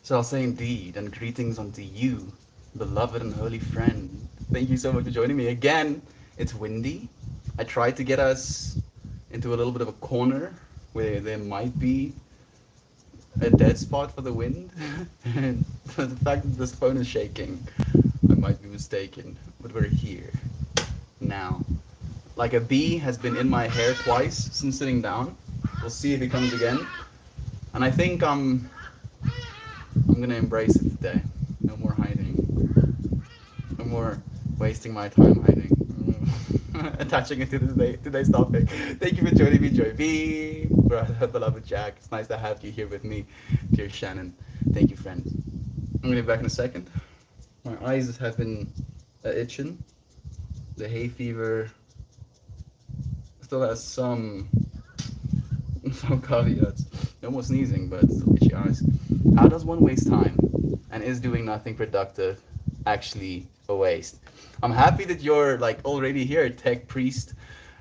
So I'll say indeed, and greetings unto you, beloved and holy friend. Thank you so much for joining me again. It's windy. I tried to get us into a little bit of a corner where there might be a dead spot for the wind. And the fact that this phone is shaking, I might be mistaken. But we're here now. Like a bee has been in my hair twice since sitting down. We'll see if it comes again. And I think I'm gonna embrace it today. No more hiding. No more wasting my time hiding. Attaching it to today's topic. Thank you for joining me, Joy B, beloved Jack. It's nice to have you here with me, dear Shannon. Thank you, friend. I'm gonna be back in a second. My eyes have been itching. The hay fever still has some caveats. No more sneezing, but still itchy eyes. How does one waste time? And is doing nothing productive actually a waste? I'm happy that you're like already here, tech priest.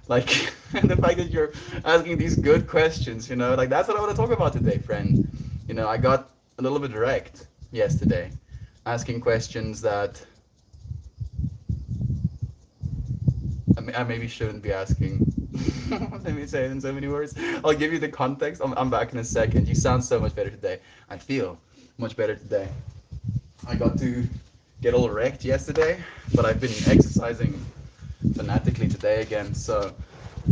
Like, and the fact that you're asking these good questions, like that's what I want to talk about today, friend. I got a little bit direct yesterday, asking questions that I maybe shouldn't be asking. Let me say it in so many words. I'll give you the context. I'm back in a second. You sound so much better today. I feel much better today. I got to get all wrecked yesterday, but I've been exercising fanatically today again. So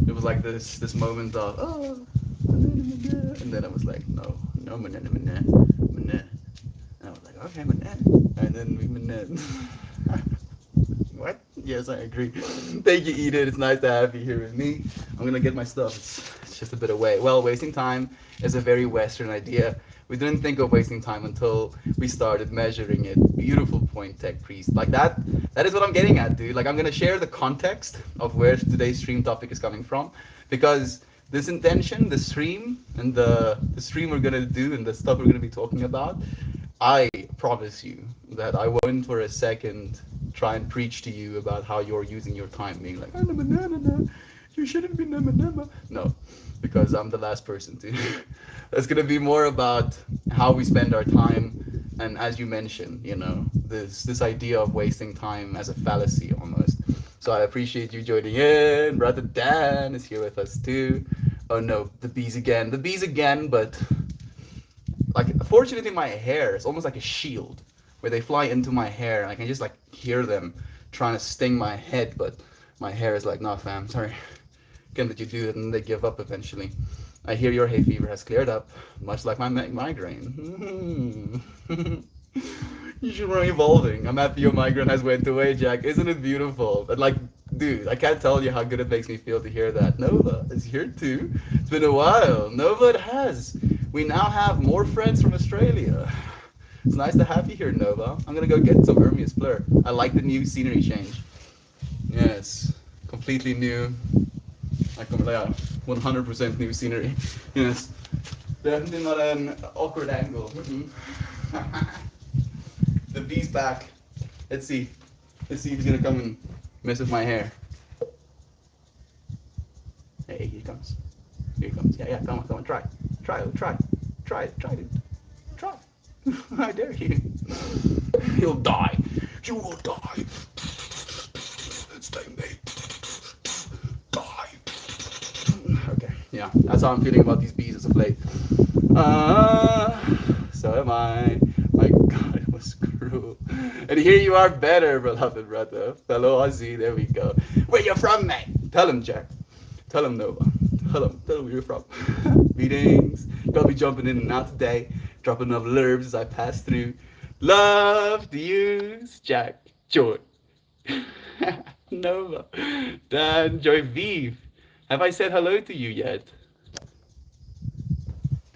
it was like this moment of and then I was like, no, and I was like, okay, and then we What? Yes, I agree. Thank you, Edith. It's nice to have you here with me. I'm gonna get my stuff. It's just a bit away. Well, wasting time is a very Western idea. We didn't think of wasting time until we started measuring it. Beautiful point, Tech Priest. Like that. That is what I'm getting at, dude. Like I'm gonna share the context of where today's stream topic is coming from, because this intention, the stream, and the stream we're gonna do, and the stuff we're gonna be talking about, I promise you that I won't for a second try and preach to you about how you're using your time, being like, "Ah, you shouldn't be No, because I'm the last person to. It's gonna be more about how we spend our time, and as you mentioned, this idea of wasting time as a fallacy almost. So I appreciate you joining in. Brother Dan is here with us too. Oh no, the bees again, but like fortunately my hair is almost like a shield where they fly into my hair and I can just like hear them trying to sting my head, but my hair is like, nah fam, sorry, can't let you do it, and they give up eventually. I hear your hay fever has cleared up, much like my migraine. You should be evolving. I'm happy your migraine has went away, Jack. Isn't it beautiful? But like, dude, I can't tell you how good it makes me feel to hear that. Nova is here too. It's been a while. Nova, it has. We now have more friends from Australia. It's nice to have you here, Nova. I'm gonna go get some Hermes Blur. I like the new scenery change. Yes, completely new. Like, yeah, 100% new scenery. Yes, definitely not an awkward angle. The bee's back. Let's see. Let's see if he's gonna come and mess with my hair. Hey, here he comes. Here he comes. Yeah, come on, try. Try, dude. Try. I dare you. He'll die. You will die. Stay mate. Die. Okay, yeah, that's how I'm feeling about these bees as of late. So am I. My God, it was cruel. And here you are better, beloved brother. Fellow Aussie, there we go. Where you from, mate? Tell him, Jack. Tell him, Nova. Tell him where you're from. Greetings. Gonna be jumping in and out today, dropping off lurbs as I pass through. Love to use Jack, Joy, Nova, Dan, Joy, Vive. Have I said hello to you yet?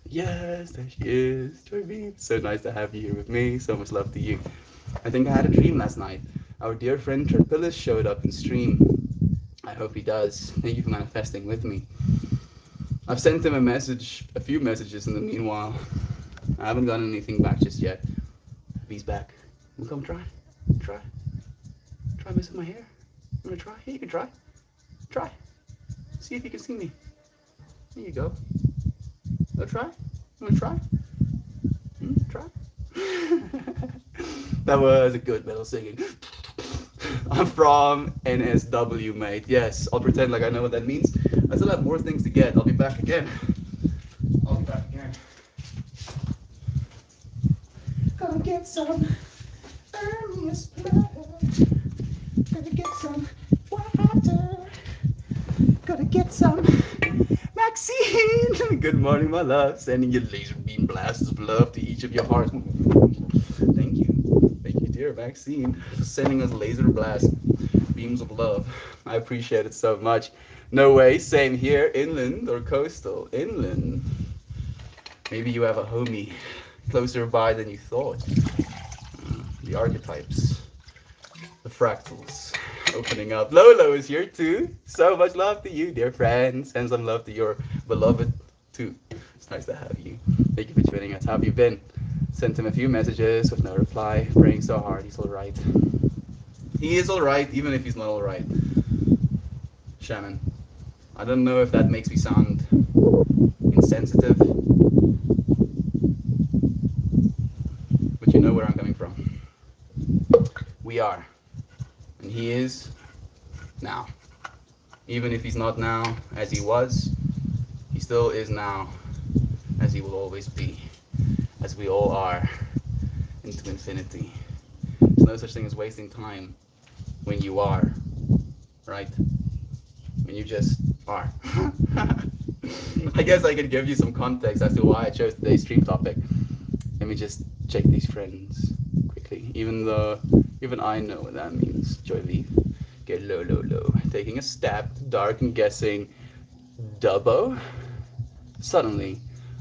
Yes, there she is, Joy Vive. So nice to have you here with me. So much love to you. I think I had a dream last night. Our dear friend Terpillus showed up in stream. I hope he does. Thank you for manifesting with me. I've sent him a few messages in the meanwhile. I haven't gotten anything back just yet. He's back. You come try messing with my hair. You wanna try? Here, you can try. See if you can see me. There you go. Try. You wanna try? Try. That was a good little singing. I'm from NSW, mate. Yes, I'll pretend like I know what that means. I still have more things to get. I'll be back again. I'll be back again. Gonna get some earnest blood. Gonna get some water. Gonna get some Maxine. Good morning, my love. Sending you laser beam blasts of love to each of your hearts. Thank you. Thank you, dear Maxine, for sending us laser blast beams of love. I appreciate it so much. No way, same here. Inland or coastal? Inland. Maybe you have a homie closer by than you thought. The archetypes. The fractals opening up. Lolo is here too. So much love to you, dear friend. Send some love to your beloved too. It's nice to have you. Thank you for joining us. How have you been? Sent him a few messages with no reply. Praying so hard. He's all right. He is all right, even if he's not all right. Shannon, I don't know if that makes me sound insensitive, but you know where I'm coming from. We are. And he is now. Even if he's not now as he was, he still is now as he will always be, as we all are, into infinity. There's no such thing as wasting time when you are, right? When you just are. I guess I could give you some context as to why I chose today's stream topic. Let me just check these friends quickly, even I know what that means. Joy Leaf, get low, low, low. Taking a step, dark and guessing, Dubbo. Suddenly,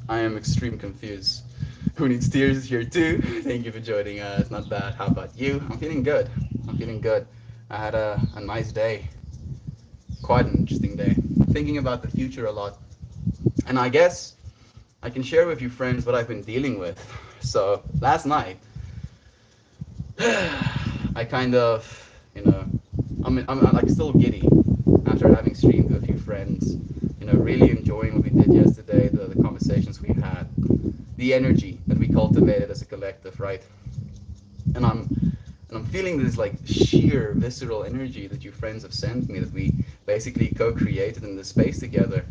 I am extremely confused. Who Needs Tears is here too. Thank you for joining us. Not bad. How about you? I'm feeling good. I'm feeling good. I had a nice day. Quite an interesting day. Thinking about the future a lot. And I guess I can share with you friends what I've been dealing with. So last night, I kind of, I'm like still giddy after having streamed with a few friends. Really enjoying what we did yesterday, the conversations we had, the energy that we cultivated as a collective, right? And I'm feeling this like sheer visceral energy that you friends have sent me, that we basically co-created in this space together.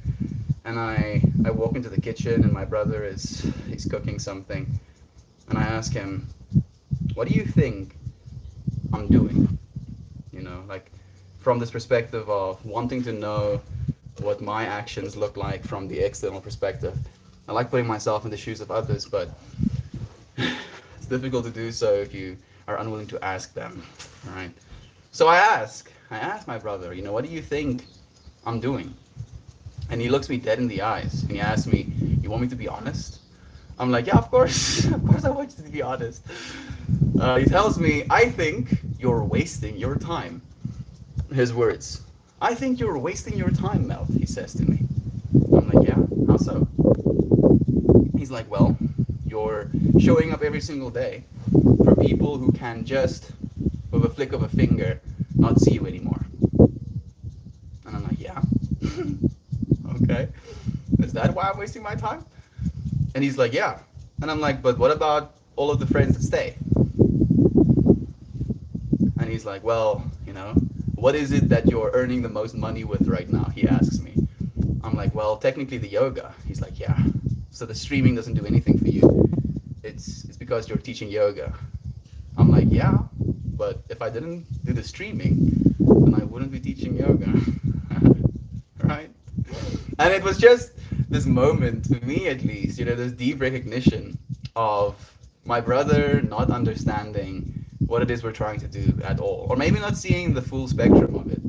And I walk into the kitchen and my brother he's cooking something, and I ask him, what do you think I'm doing? Like from this perspective of wanting to know what my actions look like from the external perspective. I like putting myself in the shoes of others, but it's difficult to do so if you are unwilling to ask them, right? So I ask my brother, what do you think I'm doing? And he looks me dead in the eyes and he asks me, you want me to be honest? I'm like, yeah, of course. Of course I want you to be honest. He tells me, I think you're wasting your time. His words. I think you're wasting your time, Mel, he says to me. I'm like, yeah, how so? He's like, well, you're showing up every single day for people who can just, with a flick of a finger, not see you anymore. And I'm like, yeah. Okay. Is that why I'm wasting my time? And he's like, yeah. And I'm like, but what about all of the friends that stay? And he's like, well, what is it that you're earning the most money with right now? He asks me. I'm like, well, technically the yoga. He's like, yeah. So the streaming doesn't do anything for you. It's because you're teaching yoga. I'm like, yeah, but if I didn't do the streaming, then I wouldn't be teaching yoga. Right? And it was just this moment, to me at least, this deep recognition of my brother not understanding what it is we're trying to do at all, or maybe not seeing the full spectrum of it.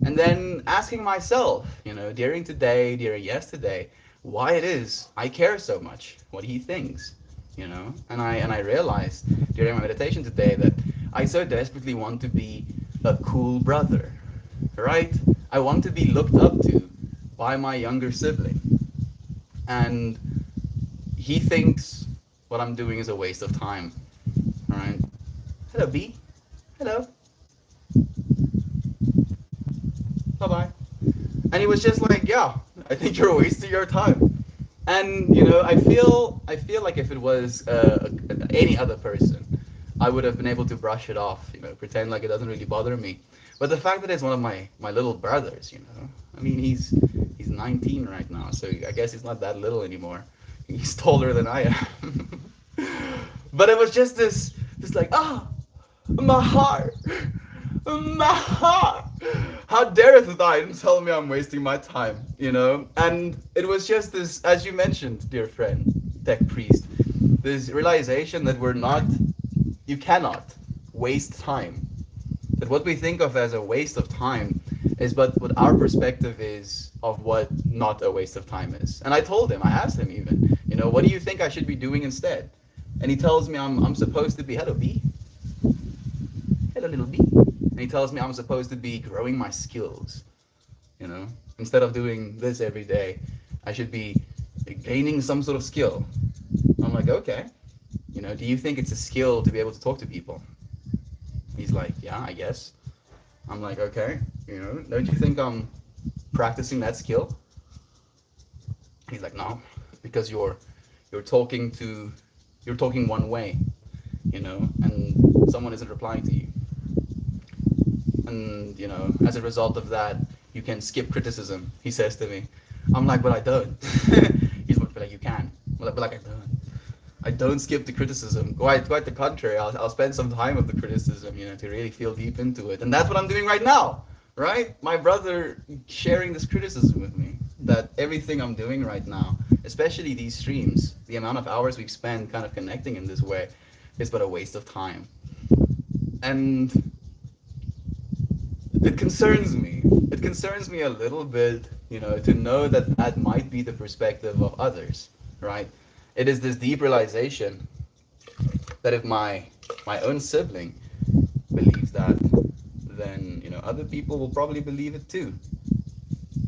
And then asking myself, during today, during yesterday, why it is I care so much, what he thinks, and I realized during my meditation today that I so desperately want to be a cool brother, right? I want to be looked up to by my younger sibling. And he thinks what I'm doing is a waste of time, all right? Hello, B. Hello. Bye-bye. And he was just like, yeah, I think you're wasting your time. And, I feel like if it was any other person, I would have been able to brush it off, pretend like it doesn't really bother me. But the fact that it's one of my little brothers, I mean, he's 19 right now, so I guess he's not that little anymore. He's taller than I am. But it was just this like, my heart, my heart. How dareth thou and tell me I'm wasting my time? And it was just this, as you mentioned, dear friend, tech priest, this realization that you cannot waste time. That what we think of as a waste of time is but what our perspective is of what not a waste of time is. And I asked him even, what do you think I should be doing instead? And he tells me I'm supposed to be, hello B, hello little B. And he tells me I'm supposed to be growing my skills. Instead of doing this every day, I should be gaining some sort of skill. I'm like, okay. Do you think it's a skill to be able to talk to people? He's like, yeah, I guess. I'm like, okay. Don't you think I'm practicing that skill? He's like, no, because you're talking one way, and someone isn't replying to you. And, as a result of that, you can skip criticism, he says to me. I'm like, but I don't. He's like, you can. But like, I don't. I don't skip the criticism. Quite the contrary. I'll spend some time with the criticism, to really feel deep into it. And that's what I'm doing right now, right? My brother sharing this criticism with me, that everything I'm doing right now, especially these streams, the amount of hours we've spent kind of connecting in this way, is but a waste of time. And it concerns me. It concerns me a little bit, to know that that might be the perspective of others, right? It is this deep realization that if my own sibling believes that, then other people will probably believe it too.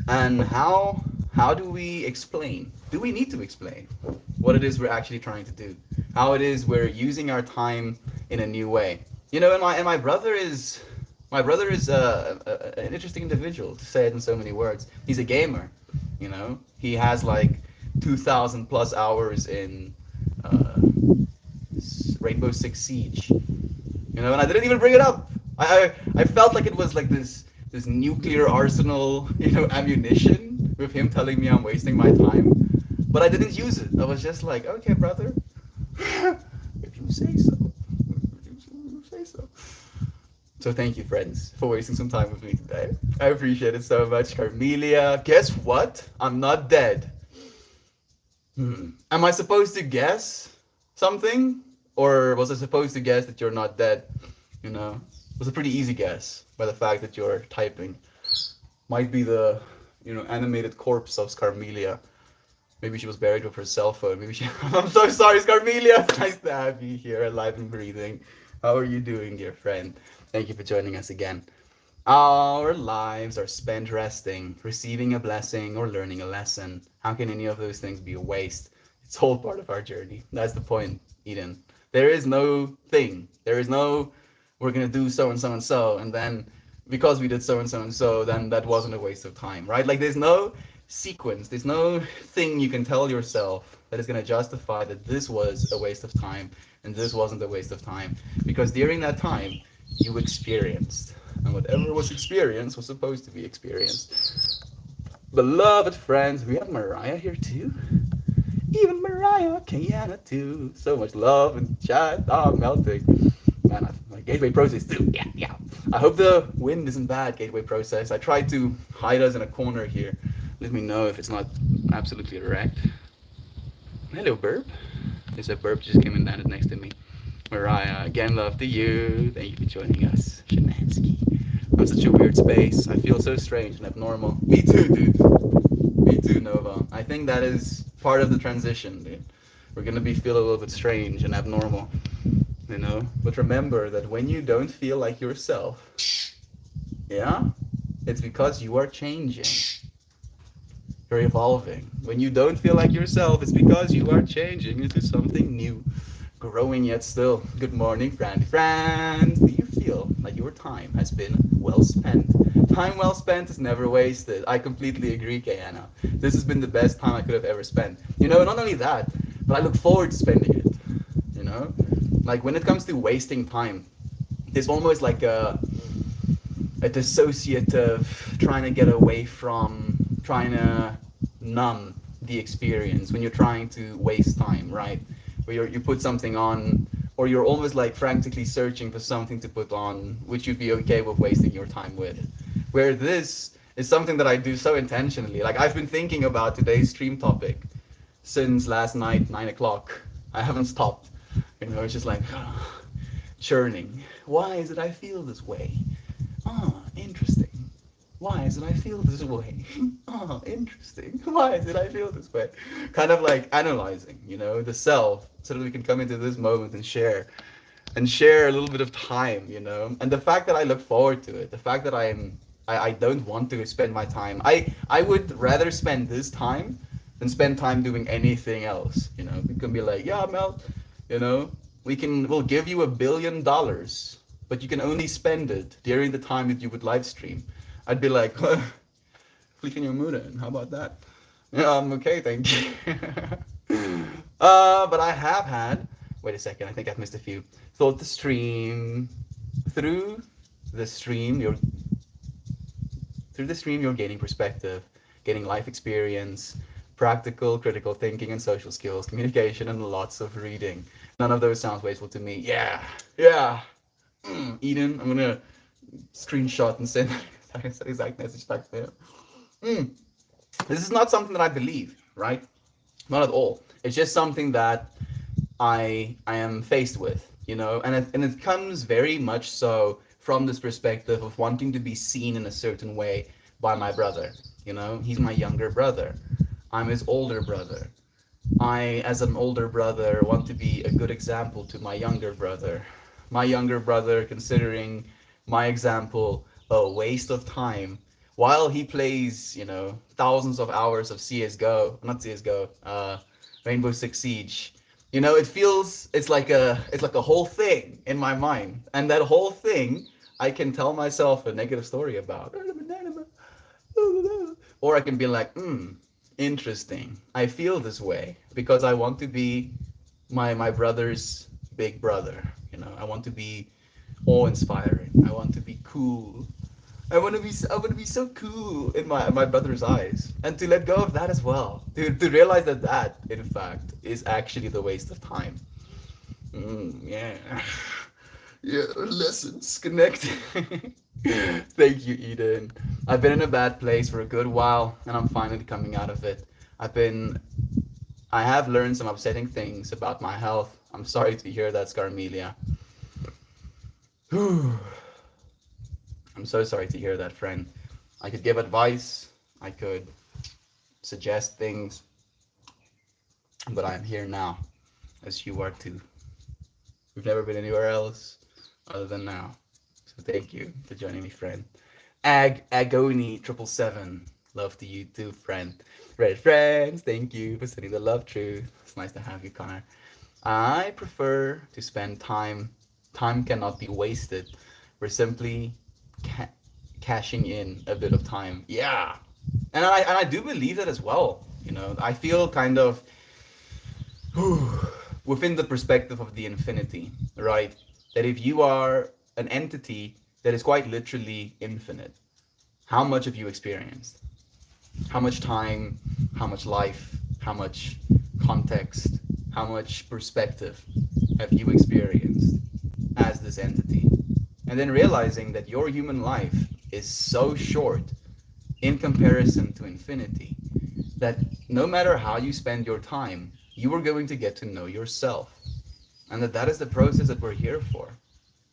And how do we explain? Do we need to explain what it is we're actually trying to do? How it is we're using our time in a new way? And my brother is an interesting individual, to say it in so many words. He's a gamer. He has like 2,000 plus hours in Rainbow Six Siege. And I didn't even bring it up. I felt like it was like this nuclear arsenal, ammunition, with him telling me I'm wasting my time. But I didn't use it. I was just like, okay, brother, if you say so. If you say so. So thank you, friends, for wasting some time with me today. I appreciate it so much. Carmelia, guess what? I'm not dead. Am I supposed to guess something? Or was I supposed to guess that you're not dead? It was a pretty easy guess by the fact that you're typing. Might be the, animated corpse of Scarmelia. Maybe she was buried with her cell phone. I'm so sorry, Scarmelia. It's nice to have you here, alive and breathing. How are you doing, dear friend? Thank you for joining us again. Our lives are spent resting, receiving a blessing, or learning a lesson. How can any of those things be a waste? It's all part of our journey. That's the point, Eden. There is no thing. There is no, we're going to do so and so and so, and then because we did so and so and so, then that wasn't a waste of time, right? Like there's no sequence, there's no thing you can tell yourself that is going to justify that this was a waste of time and this wasn't a waste of time. Because during that time, you experienced. And whatever was experienced was supposed to be experienced. Beloved friends, we have Mariah here too. Even Mariah, Kiana too. So much love and chat. I'm melting. Man, my gateway process too. Yeah. I hope the wind isn't bad, gateway process. I tried to hide us in a corner here. Let me know if it's not absolutely erect. Hello, burp. There's a burp just came and landed next to me. Mariah, again, love to you. Thank you for joining us. Shanansky. I'm such a weird space. I feel so strange and abnormal. Me too, dude. Me too, Nova. I think that is part of the transition, dude. We're gonna feel a little bit strange and abnormal, But remember that when you don't feel like yourself, it's because you are changing. You're evolving. When you don't feel like yourself, it's because you are changing into something new. Growing yet still. Good morning, friends. Do you feel like your time has been well spent? Time well spent is never wasted. I completely agree, Kayana. This has been the best time I could have ever spent. Not only that, but I look forward to spending it. Like when it comes to wasting time, there's almost like a dissociative trying to get away from, trying to numb the experience when you're trying to waste time, right? Where you put something on, or you're almost like frantically searching for something to put on which you'd be okay with wasting your time with. Where this is something that I do so intentionally. Like I've been thinking about today's stream topic since last night, 9 o'clock. I haven't stopped. It's just like churning. Why is it I feel this way? Oh, interesting. Why is it I feel this way? Oh, interesting. Why is it I feel this way? Kind of like analyzing, the self, so that we can come into this moment and share a little bit of time. And the fact that I look forward to it, the fact that I don't want to spend my time. I would rather spend this time than spend time doing anything else. We can be like, yeah, Mel, you know, we'll give you $1 billion, but you can only spend it during the time that you would live stream. I'd be like, flicking your mood in. How about that? Yeah, I'm okay, thank you. But I have had. Wait a second, I think I've missed a few. Through the stream, you're gaining perspective, gaining life experience, practical, critical thinking, and social skills, communication, and lots of reading. None of those sounds wasteful to me. Yeah, yeah. Eden, I'm gonna screenshot and send that exact message back to him. This is not something that I believe, right? Not at all. It's just something that I am faced with, and it comes very much so from this perspective of wanting to be seen in a certain way by my brother. He's my younger brother. I'm his older brother. I, as an older brother, want to be a good example to my younger brother. My younger brother, considering my example a waste of time, while he plays, thousands of hours of CS:GO, not CS:GO, Rainbow Six Siege. It's like a whole thing in my mind, and that whole thing I can tell myself a negative story about, or I can be like, interesting. I feel this way because I want to be my brother's big brother. I want to be awe-inspiring. I want to be cool. I want to be so cool in my brother's eyes, and to let go of that as well. To realize that in fact is actually the waste of time. Yeah. Yeah, lessons connected. Thank you, Eden. I've been in a bad place for a good while, and I'm finally coming out of it. I have learned some upsetting things about my health. I'm sorry to hear that, Scarmelia. I'm so sorry to hear that, friend. I could give advice, I could suggest things, but I'm here now, as you are too. We've never been anywhere else other than now. So thank you for joining me, friend. Agoni777. Love to you too, friend. Red friends, thank you for sending the love truth. It's nice to have you, Connor. I prefer to spend time. Time cannot be wasted. We're simply cashing in a bit of time. Yeah. And I do believe that as well. I feel kind of within the perspective of the infinity, right? That if you are an entity that is quite literally infinite, how much have you experienced? How much time, how much life, how much context, how much perspective have you experienced as this entity? And then realizing that your human life is so short in comparison to infinity, that no matter how you spend your time, you are going to get to know yourself. And that is the process that we're here for.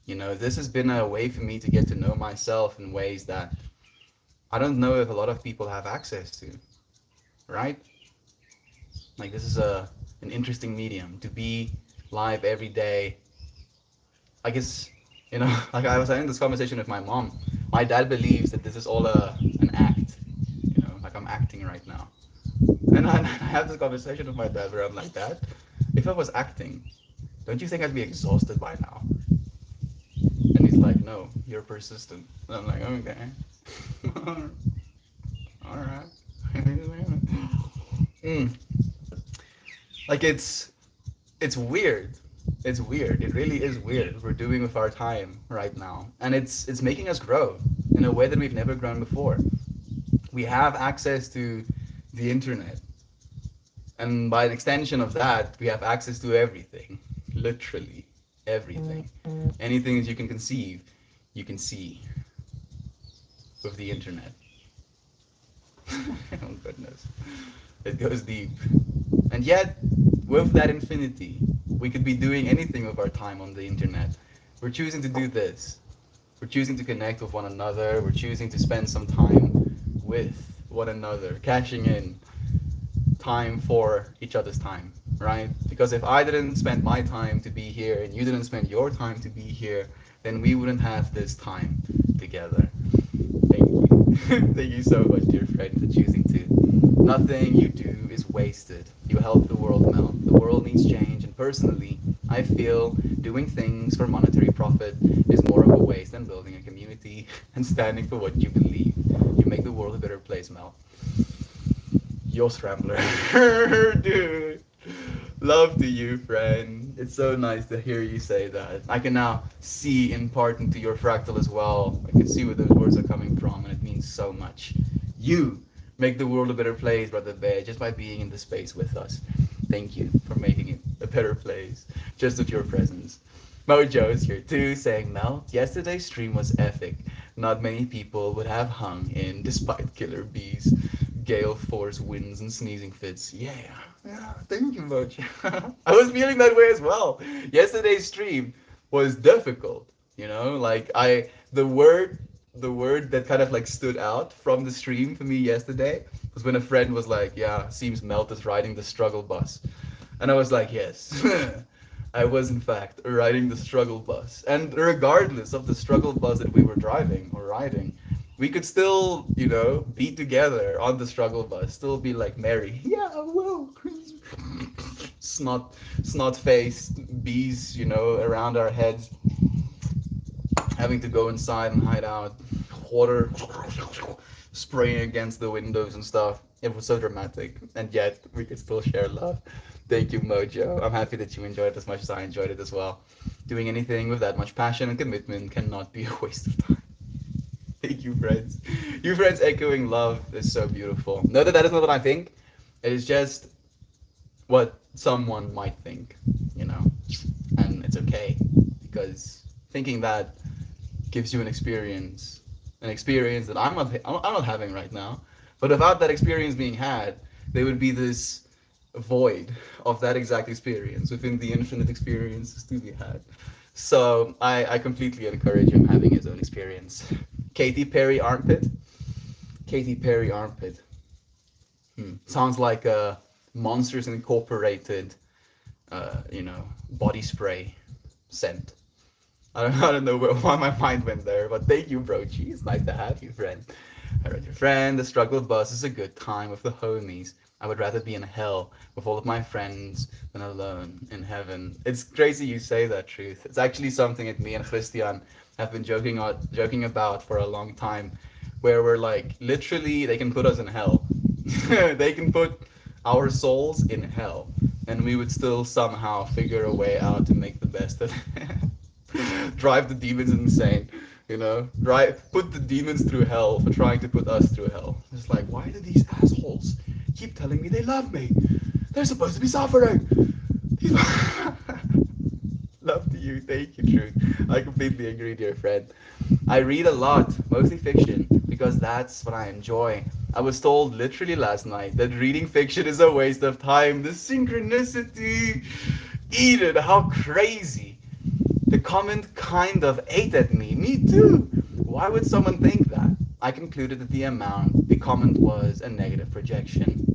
This has been a way for me to get to know myself in ways that I don't know if a lot of people have access to, right? Like this is an interesting medium to be live every day. I guess, like I was having this conversation with my mom. My dad believes that this is all an act, like I'm acting right now. And I have this conversation with my dad where I'm like, Dad, if I was acting, don't you think I'd be exhausted by now? And he's like, no, you're persistent. And I'm like, okay. All right. Like it's weird. It's weird. It really is weird what we're doing with our time right now. And it's making us grow in a way that we've never grown before. We have access to the internet. And by an extension of that, we have access to everything. Literally everything. Anything that you can conceive, you can see with the internet. Oh goodness. It goes deep. And yet, with that infinity, we could be doing anything with our time on the internet. We're choosing to do this. We're choosing to connect with one another. We're choosing to spend some time with one another, cashing in time for each other's time, right? Because if I didn't spend my time to be here and you didn't spend your time to be here, then we wouldn't have this time together. Thank you. Thank you so much, dear friend, for choosing to. Nothing you do is wasted. You help the world melt. The world needs change, and personally, I feel doing things for monetary profit is more of a waste than building a community and standing for what you believe. You make the world a better place, Mel. Yo, Scrambler. Dude. Love to you, friend. It's so nice to hear you say that. I can now see in part into your fractal as well. I can see where those words are coming from, and it means so much. You make the world a better place, Brother Bear, just by being in the space with us. Thank you for making it a better place, just with your presence. Mojo is here too, saying, Mel, yesterday's stream was epic. Not many people would have hung in despite killer bees, gale force winds, and sneezing fits. Yeah, thank you, Mojo. I was feeling that way as well. Yesterday's stream was difficult, like the word that kind of like stood out from the stream for me yesterday was when a friend was like, yeah, seems Melt is riding the struggle bus. And I was like, yes, I was in fact riding the struggle bus. And regardless of the struggle bus that we were driving or riding, we could still, be together on the struggle bus, still be like merry. Yeah, whoa. Snot-faced bees, around our heads, having to go inside and hide out, water spraying against the windows and stuff. It was so dramatic, and yet we could still share love. Thank you, Mojo. I'm happy that you enjoyed it as much as I enjoyed it as well. Doing anything with that much passion and commitment cannot be a waste of time. Thank you, friends. You friends echoing love is so beautiful. Know that is not what I think. It is just what someone might think, and it's okay because thinking that gives you an experience that I'm not having right now. But without that experience being had, there would be this void of that exact experience within the infinite experiences to be had. So I completely encourage him having his own experience. Katy Perry armpit. Katy Perry armpit. Sounds like a Monsters Incorporated, body spray scent. I don't know why my mind went there, but thank you, Brochi. It's nice to have you, friend. I read your friend. The struggle bus is a good time with the homies. I would rather be in hell with all of my friends than alone in heaven. It's crazy you say that, Truth. It's actually something that me and Christian have been joking about for a long time, where we're like, literally, they can put us in hell. They can put our souls in hell, and we would still somehow figure a way out to make the best of it. Drive the demons insane, put the demons through hell for trying to put us through hell. It's like, why do these assholes keep telling me they love me? They're supposed to be suffering. Love to you. Thank you, Truth. I completely agree, dear friend. I read a lot, mostly fiction, because that's what I enjoy. I was told literally last night that reading fiction is a waste of time. The synchronicity. Eden, how crazy. The comment kind of ate at me. Me too. Why would someone think that? I concluded that the comment was a negative projection.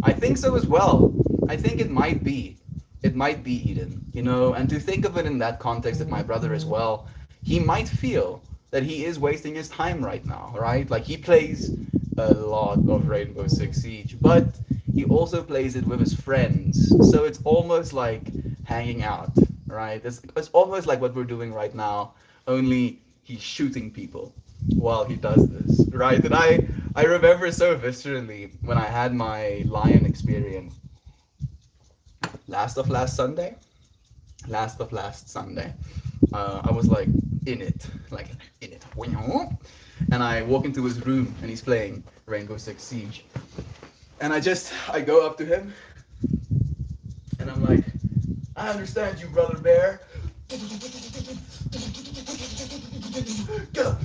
I think so as well. I think it might be. It might be Eden, and to think of it in that context of my brother as well, he might feel that he is wasting his time right now, right? Like he plays a lot of Rainbow Six Siege, but he also plays it with his friends. So it's almost like hanging out, right? It's almost like what we're doing right now, only he's shooting people while he does this, right? And I remember so viscerally when I had my lion experience last Sunday. last Sunday. I was like in it, like in it, and I walk into his room and he's playing Rainbow Six Siege, and I go up to him and I'm like, I understand you, brother bear. Go.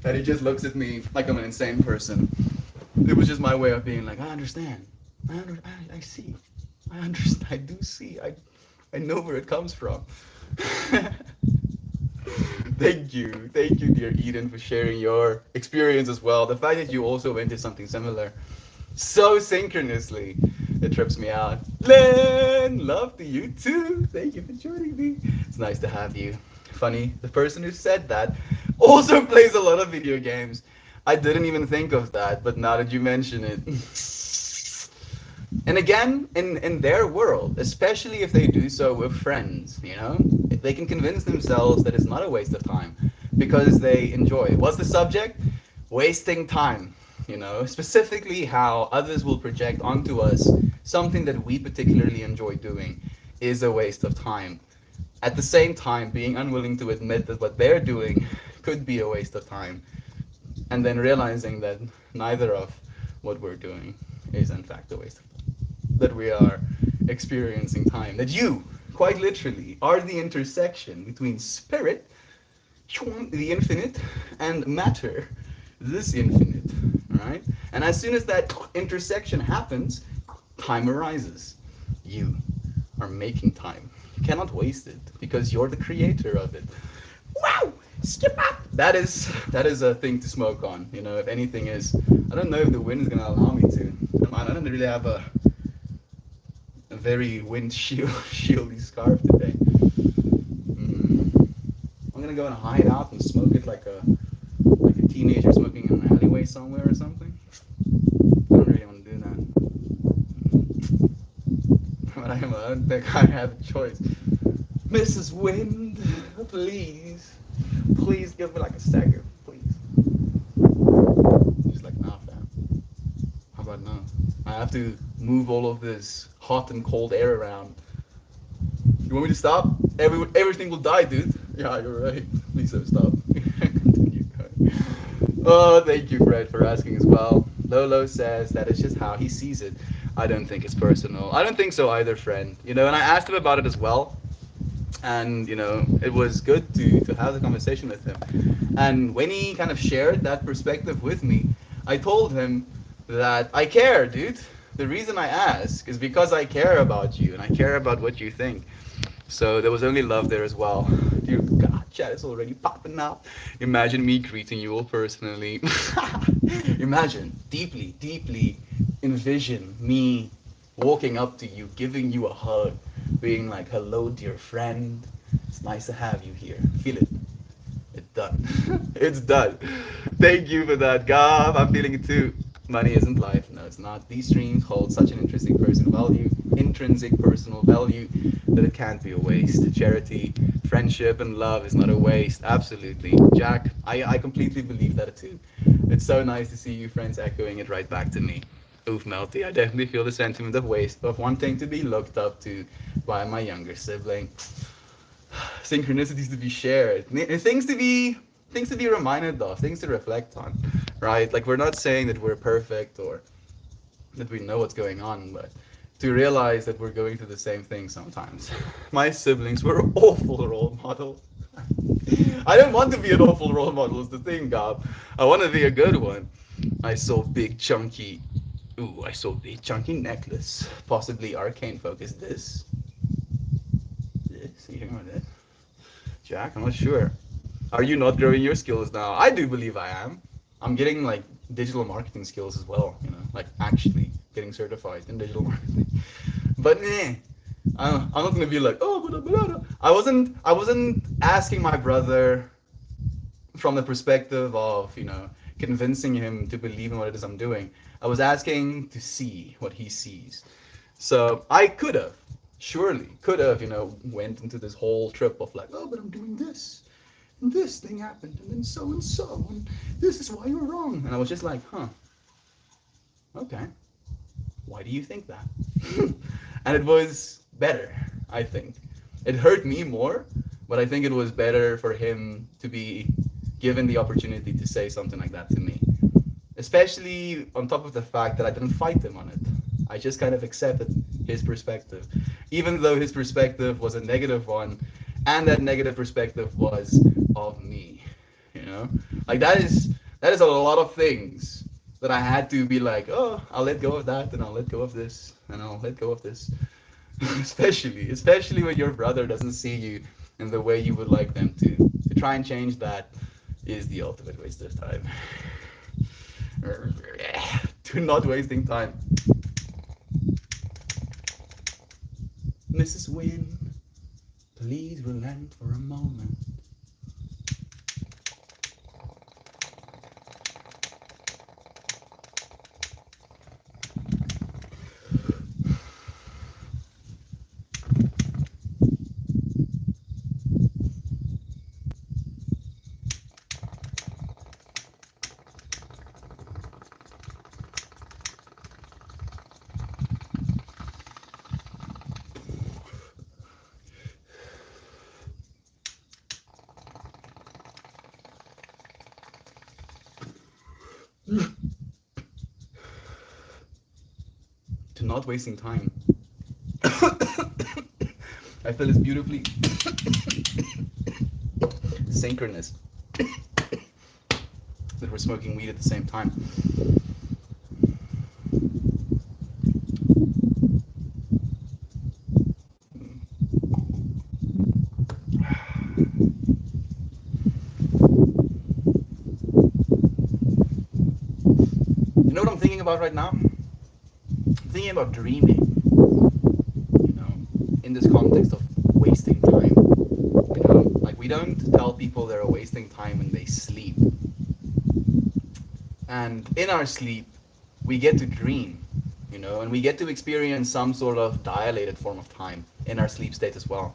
And he just looks at me like I'm an insane person. It was just my way of being like, I understand. I see. I understand. I do see. I know where it comes from. Thank you, dear Eden, for sharing your experience as well. The fact that you also went to something similar, so synchronously, it trips me out. Len, love to you too. Thank you for joining me. It's nice to have you. Funny, the person who said that also plays a lot of video games. I didn't even think of that, but now that you mention it. And again, in their world, especially if they do so with friends, they can convince themselves that it's not a waste of time because they enjoy it. What's the subject? Wasting time. Specifically how others will project onto us something that we particularly enjoy doing is a waste of time. At the same time, being unwilling to admit that what they're doing could be a waste of time, and then realizing that neither of what we're doing is in fact a waste of time. That we are experiencing time. That you, quite literally, are the intersection between spirit, the infinite, and matter, this infinite, right? And as soon as that intersection happens, time arises. You are making time. You cannot waste it because you're the creator of it. Wow! Skip up! That is a thing to smoke on. If anything is, I don't know if the wind is gonna allow me to. I don't really have a very wind shieldy scarf today. I'm gonna go and hide out and smoke it like a teenager smoking in an alleyway somewhere or something. I don't really want to do that. But I don't think I have a choice. Mrs. Wind, please give me like a second, please. She's like, nah, fam. How about now? I have to move all of this hot and cold air around. You want me to stop? Everything will die, dude. Yeah, you're right. Please don't stop. Continue going. Oh, thank you, Fred, for asking as well. Lolo says that it's just how he sees it. I don't think it's personal. I don't think so either, friend. And I asked him about it as well. And, it was good to have the conversation with him. And when he kind of shared that perspective with me, I told him that I care, dude. The reason I ask is because I care about you and I care about what you think. So there was only love there as well. Dear God, chat is already popping up. Imagine me greeting you all personally. Imagine, deeply envision me walking up to you, giving you a hug, being like, hello, dear friend. It's nice to have you here. Feel it. It's done. It's done. Thank you for that, Gav. I'm feeling it too. Money isn't life. No, it's not. These streams hold such an intrinsic personal value, that it can't be a waste. Charity, friendship, and love is not a waste. Absolutely. Jack, I completely believe that too. It's so nice to see you friends echoing it right back to me. Oof, Melty, I definitely feel the sentiment of waste, of wanting to be looked up to by my younger sibling. Synchronicities to be shared. Things to be reminded of, things to reflect on, right? Like, we're not saying that we're perfect or that we know what's going on, but to realize that we're going through the same thing sometimes. My siblings were awful role models. I don't want to be an awful role model is the thing, Gab. I want to be a good one. I saw big chunky necklace, possibly arcane focus. This, you hear this? Jack, I'm not sure. Are you not growing your skills now? I do believe I am. I'm getting like digital marketing skills as well, like actually getting certified in digital marketing. But I'm not gonna be like, oh, I wasn't asking my brother from the perspective of, convincing him to believe in what it is I'm doing. I was asking to see what he sees. So I could have, went into this whole trip of like, oh, but I'm doing this. And this thing happened, and then so and so, and this is why you're wrong. And I was just like, okay, why do you think that? And it was better, I think. It hurt me more, but I think it was better for him to be given the opportunity to say something like that to me. Especially on top of the fact that I didn't fight him on it. I just kind of accepted his perspective. Even though his perspective was a negative one, and that negative perspective was of me. You know? Like that is a lot of things that I had to be like, oh, I'll let go of that, and I'll let go of this, and I'll let go of this. Especially when your brother doesn't see you in the way you would like them to. To try and change that is the ultimate waste of time. Do not wasting time. Mrs. Wynn, please relent for a moment. To not wasting time. I feel it's beautifully synchronous that we're smoking weed at the same time. You know what I'm thinking about right now? I'm thinking about dreaming, you know, in this context of wasting time. You know, like we don't tell people they're wasting time when they sleep. And in our sleep, we get to dream, you know, and we get to experience some sort of dilated form of time in our sleep state as well.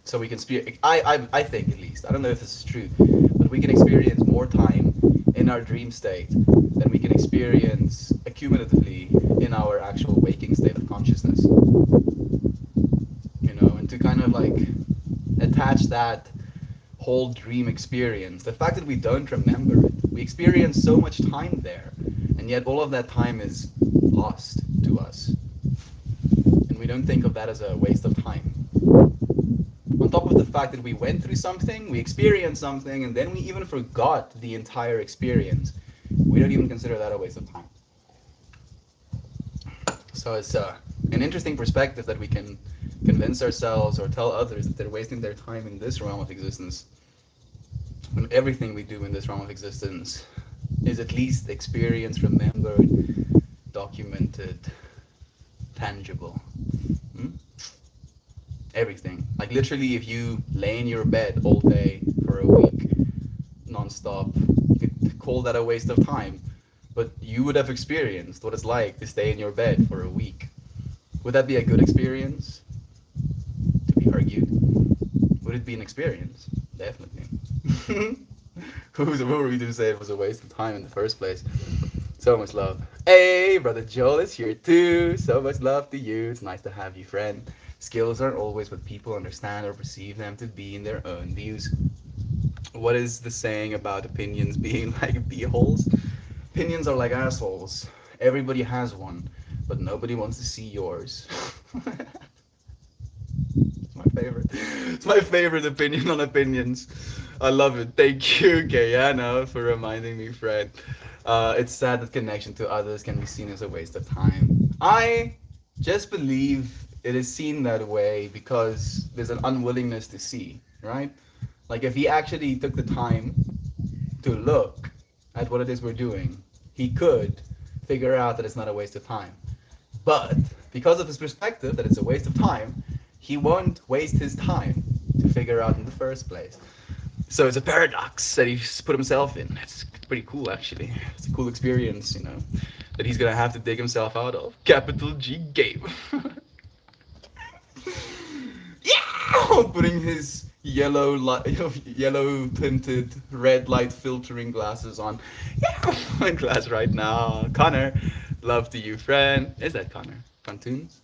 So we can I think at least, I don't know if this is true, but we can experience more time in our dream state than we can experience accumulatively in our actual waking state of consciousness. You know, and to kind of like attach that whole dream experience, the fact that we don't remember it, we experience so much time there, and yet all of that time is lost to us. And we don't think of that as a waste of time. On top of the fact that we went through something, we experienced something, and then we even forgot the entire experience, we don't even consider that a waste of time. So it's an interesting perspective that we can convince ourselves or tell others that they're wasting their time in this realm of existence, when everything we do in this realm of existence is at least experienced, remembered, documented, tangible. Hmm? Everything. Like literally, if you lay in your bed all day for a week, non-stop, you could call that a waste of time. But you would have experienced what it's like to stay in your bed for a week. Would that be a good experience? To be argued. Would it be an experience? Definitely. Who were we to say it was a waste of time in the first place? So much love. Hey, brother Joel is here too. So much love to you. It's nice to have you, friend. Skills aren't always what people understand or perceive them to be in their own views. What is the saying about opinions being like bee-holes? Opinions are like assholes. Everybody has one, but nobody wants to see yours. It's my favorite. It's my favorite opinion on opinions. I love it. Thank you, Gayana, for reminding me, friend. It's sad that connection to others can be seen as a waste of time. I just believe it is seen that way because there's an unwillingness to see, right? Like if he actually took the time to look at what it is we're doing, he could figure out that it's not a waste of time. But because of his perspective that it's a waste of time, he won't waste his time to figure out in the first place. So it's a paradox that he's put himself in. It's pretty cool, actually. It's a cool experience, you know, that he's gonna have to dig himself out of. Capital G game. Yeah, putting his yellow yellow tinted red light filtering glasses on. Yeah, I'm in class right now. Connor, love to you, friend. Is that Connor? Pontoons?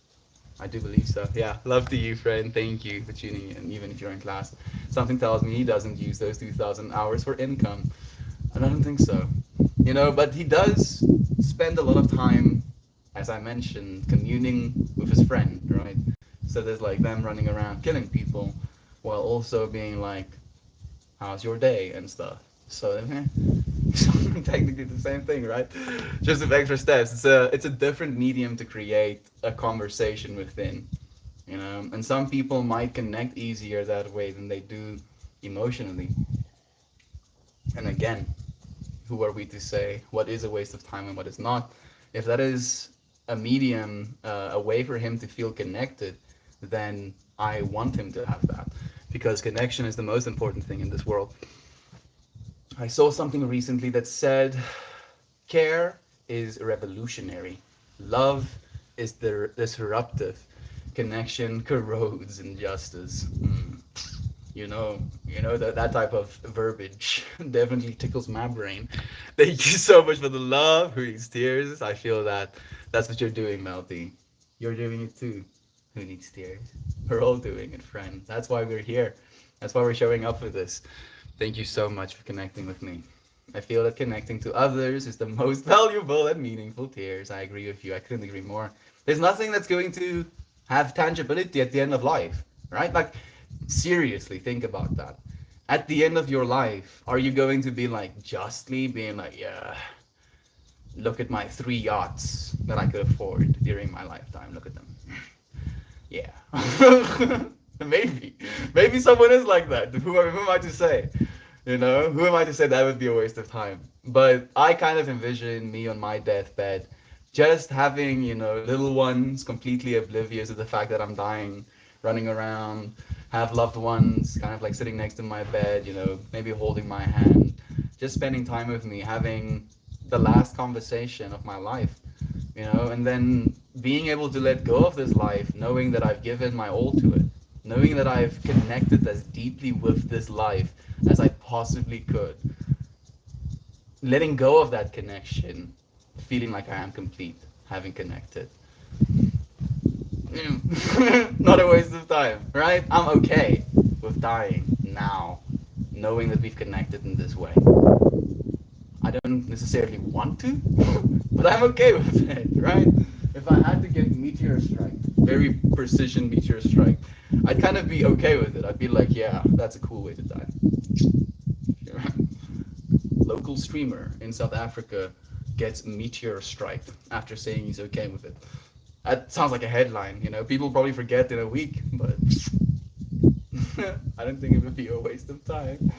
I do believe so. Yeah, love to you, friend. Thank you for tuning in, even if you're in class. Something tells me he doesn't use those 2,000 hours for income. I don't think so. But he does spend a lot of time, as I mentioned, communing with his friend, right? So there's like them running around killing people while also being like, how's your day and stuff. So technically the same thing, right? Just with extra steps. It's a different medium to create a conversation within. And some people might connect easier that way than they do emotionally. And again, who are we to say what is a waste of time and what is not? If that is a medium, a way for him to feel connected, then I want him to have that because connection is the most important thing in this world. I saw something recently that said care is revolutionary, love is disruptive, connection corrodes injustice. That type of verbiage definitely tickles my brain. Thank you so much for the love, Who Needs Tears. I feel that that's what you're doing, Melty. You're doing it too. Who Needs Tears? We're all doing it, friend. That's why we're here. That's why we're showing up for this. Thank you so much for connecting with me. I feel that connecting to others is the most valuable and meaningful tears. I agree with you. I couldn't agree more. There's nothing that's going to have tangibility at the end of life, right? Like, seriously, think about that. At the end of your life, are you going to be like justly being like, yeah, look at my 3 yachts that I could afford during my lifetime? Look at them. Yeah. Maybe someone is like that. Who am I to say? Who am I to say that would be a waste of time? But I kind of envision me on my deathbed just having, little ones completely oblivious of the fact that I'm dying, running around, have loved ones kind of like sitting next to my bed, maybe holding my hand, just spending time with me, having the last conversation of my life, and then being able to let go of this life, knowing that I've given my all to it, knowing that I've connected as deeply with this life as I possibly could, letting go of that connection, feeling like I am complete, having connected. Not a waste of time, right? I'm okay with dying now, knowing that we've connected in this way. I don't necessarily want to, but I'm okay with it, right? If I had to get meteor strike, very precision meteor strike, I'd kind of be okay with it. I'd be like, yeah, that's a cool way to die. Local streamer in South Africa gets meteor strike after saying he's okay with it. That sounds like a headline, People probably forget in a week, but I don't think it would be a waste of time.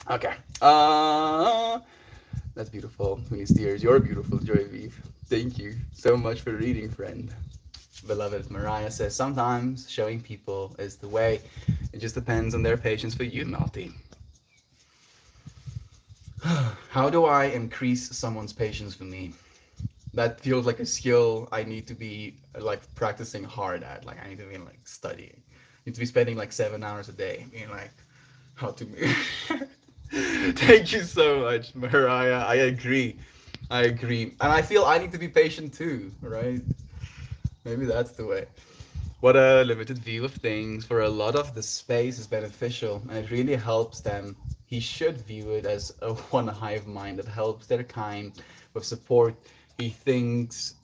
Okay. That's beautiful. Who Needs Tears? You're beautiful, Joy Vive. Thank you so much for reading, friend. Beloved Mariah says, sometimes showing people is the way. It just depends on their patience for you, Melty. How do I increase someone's patience for me? That feels like a skill I need to be like practicing hard at. Like I need to be like studying. I need to be spending like 7 hours a day being like how to move. Thank you so much, Mariah. I agree. And I feel I need to be patient too, right? Maybe that's the way. What a limited view of things. For a lot of the space is beneficial and it really helps them. He should view it as a one hive mind that helps their kind with support. He thinks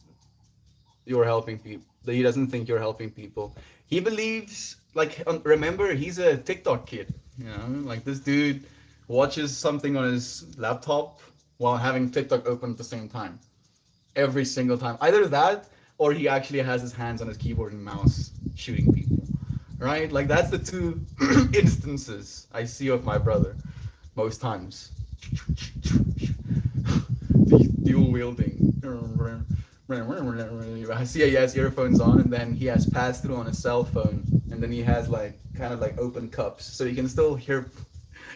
you're helping people. He doesn't think you're helping people. He believes, like, remember, he's a TikTok kid. Like this dude watches something on his laptop while having TikTok open at the same time. Every single time. Either that or he actually has his hands on his keyboard and mouse shooting people. Right? Like that's the two instances I see of my brother most times. Dual wielding. I see he has earphones on and then he has pass through on his cell phone and then he has like kind of like open cups so you can still hear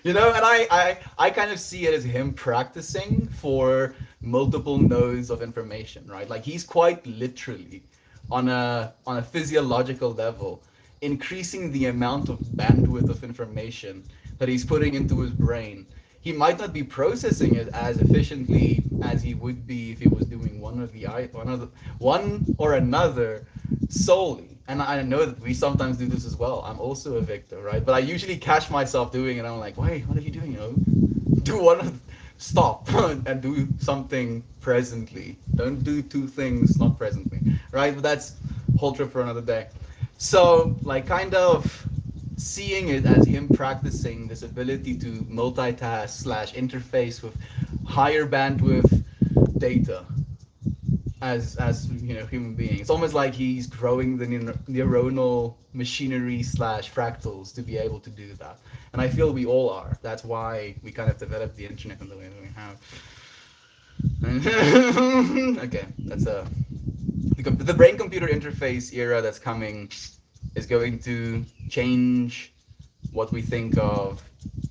and I kind of see it as him practicing for multiple nodes of information, right? Like he's quite literally on a physiological level increasing the amount of bandwidth of information that he's putting into his brain. he might not be processing it as efficiently as he would be if he was doing one or another solely. And I know that we sometimes do this as well. I'm also a victim, right? But I usually catch myself doing it. I'm like, wait, what are you doing? Do one of stop and do something presently. Don't do two things not presently, right? But that's whole trip for another day. So, like, kind of seeing it as him practicing this ability to multitask slash interface with higher bandwidth data as human being. It's almost like he's growing the neuronal machinery slash fractals to be able to do that. And I feel we all are. That's why we kind of developed the internet in the way that we have. Okay, that's the brain computer interface era that's coming is going to change what we think of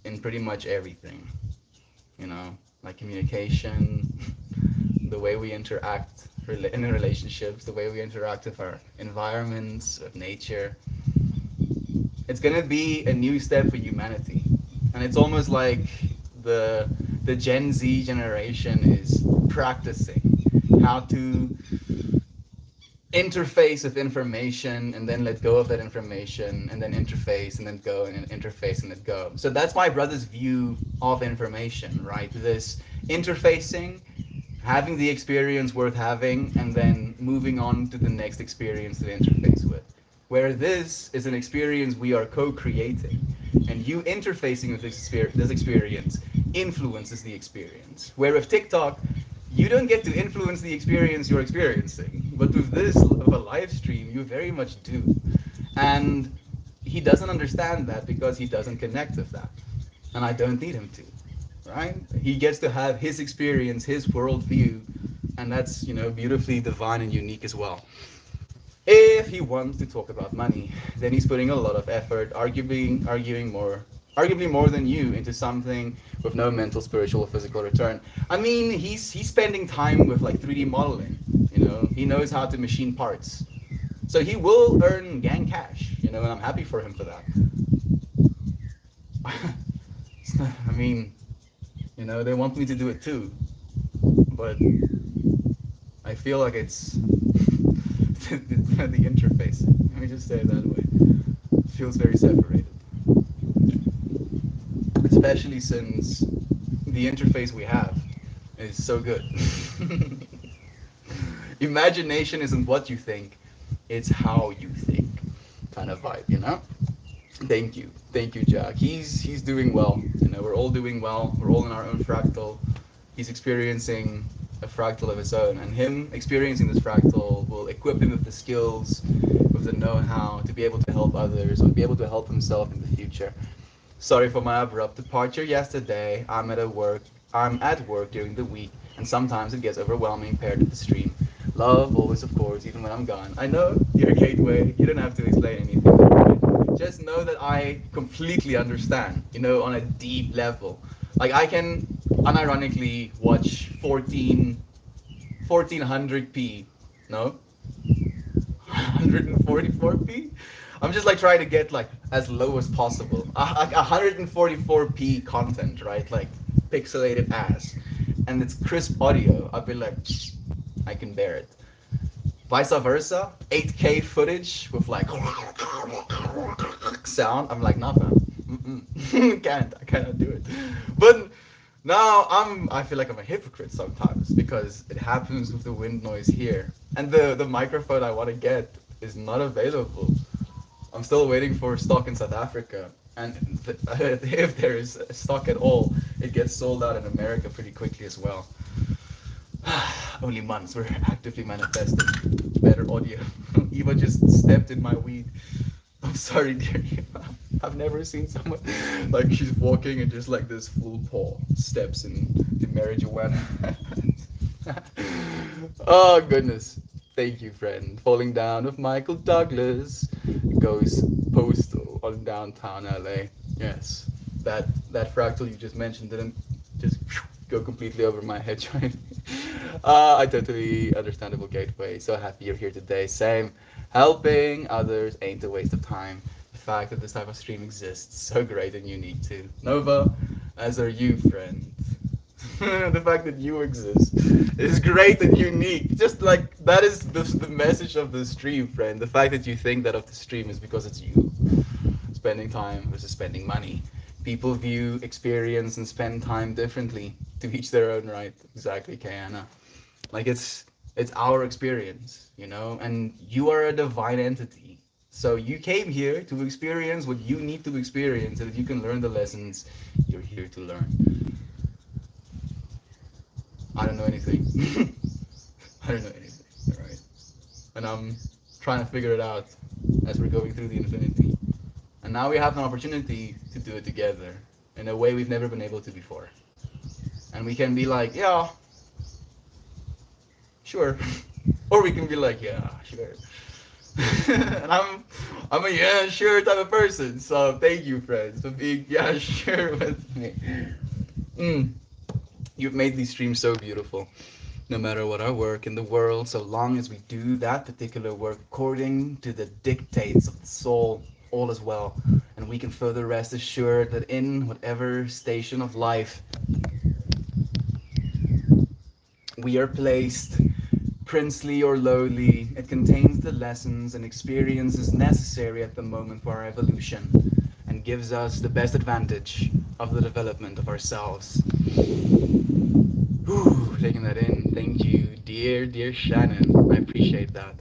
in pretty much everything. Like communication, the way we interact in relationships, the way we interact with our environments, with nature. It's gonna be a new step for humanity, and it's almost like the Gen Z generation is practicing how to interface with information and then let go of that information and then interface and then go and then interface and then go. So that's my brother's view of information, right? This interfacing, having the experience worth having, and then moving on to the next experience to interface with. Where this is an experience we are co-creating, and you interfacing with this experience influences the experience. Where with TikTok, you don't get to influence the experience you're experiencing, but with this of a live stream, you very much do. And he doesn't understand that because he doesn't connect with that, and I don't need him to. Right? He gets to have his experience, his worldview, and that's beautifully divine and unique as well. If he wants to talk about money, then he's putting a lot of effort, arguably more than you, into something with no mental, spiritual, or physical return. I mean, he's spending time with like 3D modeling. He knows how to machine parts, so he will earn gang cash. And I'm happy for him for that. I mean. They want me to do it too, but I feel like it's the interface. Let me just say it that way. It feels very separated, especially since the interface we have is so good. Imagination isn't what you think; it's how you think, kind of vibe. Thank you, Jack. He's doing well. We're all doing well. We're all in our own fractal. He's experiencing a fractal of his own, and him experiencing this fractal will equip him with the skills, with the know-how to be able to help others, or be able to help himself in the future. Sorry for my abrupt departure yesterday. I'm at work during the week, and sometimes it gets overwhelming paired with the stream. Love always, of course, even when I'm gone. I know you're a gateway. You don't have to explain anything. Just know that I completely understand, on a deep level. Like, I can unironically watch 1400p, no? 144p? I'm just like trying to get like as low as possible. Like 144p content, right? Like pixelated ass. And it's crisp audio. I'll be like, I can bear it. Vice versa, 8K footage with like sound. I'm like, nah, fam. I cannot do it. But now I feel like I'm a hypocrite sometimes because it happens with the wind noise here, and the microphone I want to get is not available. I'm still waiting for stock in South Africa, and if there is stock at all, it gets sold out in America pretty quickly as well. Only months. We're actively manifesting better audio. Eva just stepped in my weed. I'm sorry, dear Eva. I've never seen someone like she's walking and just like this full paw steps in the marijuana. Oh goodness. Thank you, friend. Falling Down with Michael Douglas goes postal on downtown LA. Yes. That fractal you just mentioned didn't just go completely over my head, right? I totally understandable, Gateway. So happy you're here today. Same. Helping others ain't a waste of time. The fact that this type of stream exists, so great and unique too. Nova, as are you, friend. The fact that you exist is great and unique. Just like that is the message of the stream, friend. The fact that you think that of the stream is because it's you. Spending time versus spending money. People view experience and spend time differently, to each their own right. Exactly, Kayana. Like it's our experience, you know, and you are a divine entity. So you came here to experience what you need to experience so that you can learn the lessons you're here to learn. I don't know anything. I don't know anything, alright? And I'm trying to figure it out as we're going through the infinity. And now we have an opportunity to do it together in a way we've never been able to before. And we can be like, yeah, sure. Or we can be like, yeah, sure. And I'm a yeah, sure type of person. So thank you, friends, for being yeah, sure with me. Mm. You've made these streams so beautiful. No matter what our work in the world, so long as we do that particular work according to the dictates of the soul, all is well. And we can further rest assured that in whatever station of life we are placed, princely or lowly, it contains the lessons and experiences necessary at the moment for our evolution and gives us the best advantage of the development of ourselves. Whew, taking that in. Thank you, dear Shannon. I appreciate that.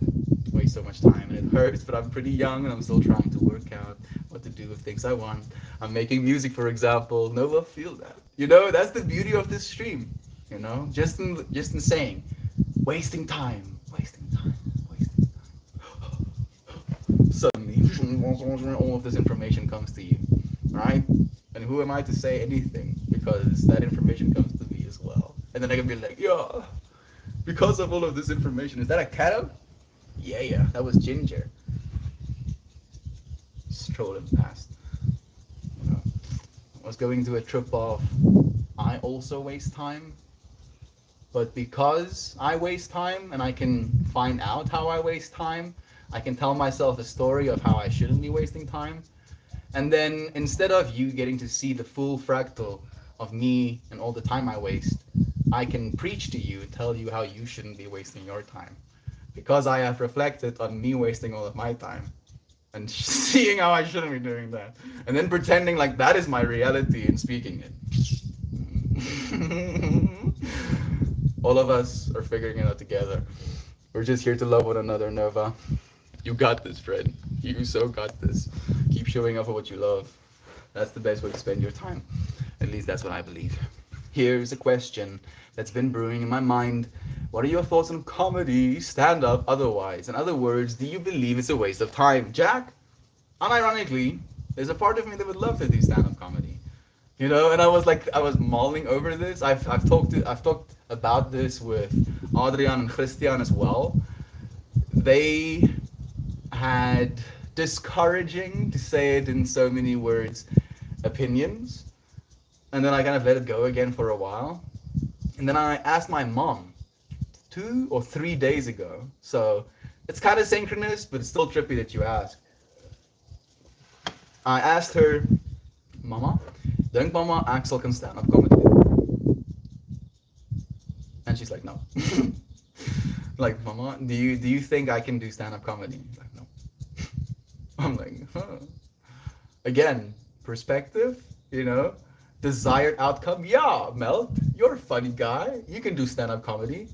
Waste so much time and it hurts, but I'm pretty young and I'm still trying to work out what to do with things I want. I'm making music, for example. Nova, feel that. You know, that's the beauty of this stream. You know, just in saying, wasting time, wasting time, wasting time. Suddenly, all of this information comes to you, right? And who am I to say anything? Because that information comes to me as well. And then I can be like, yeah, because of all of this information, is that a cat? Yeah, that was Ginger. Strolling past. You know, I was going to a trip of, I also waste time. But because I waste time and I can find out how I waste time, I can tell myself a story of how I shouldn't be wasting time. And then instead of you getting to see the full fractal of me and all the time I waste, I can preach to you and tell you how you shouldn't be wasting your time. Because I have reflected on me wasting all of my time and seeing how I shouldn't be doing that. And then pretending like that is my reality and speaking it. All of us are figuring it out together. We're just here to love one another, Nova. You got this, friend. You so got this. Keep showing up for what you love. That's the best way to spend your time. At least that's what I believe. Here's a question that's been brewing in my mind. What are your thoughts on comedy, stand-up, otherwise? In other words, do you believe it's a waste of time? Jack, unironically, there's a part of me that would love to do stand-up comedy. You know, and I was mulling over this. I've talked about this with Adrian and Christian as well. They had discouraging, to say it in so many words, opinions. And then I kind of let it go again for a while. And then I asked my mom 2 or 3 days ago. So it's kind of synchronous, but it's still trippy that you ask. I asked her, Mama, dink Mama Axel can stand up comedy? And she's like, no. Like, Mama, do you think I can do stand up comedy? She's like, no. I'm like, huh. Again, perspective, you know, desired outcome. Yeah, Mel, you're a funny guy. You can do stand up comedy.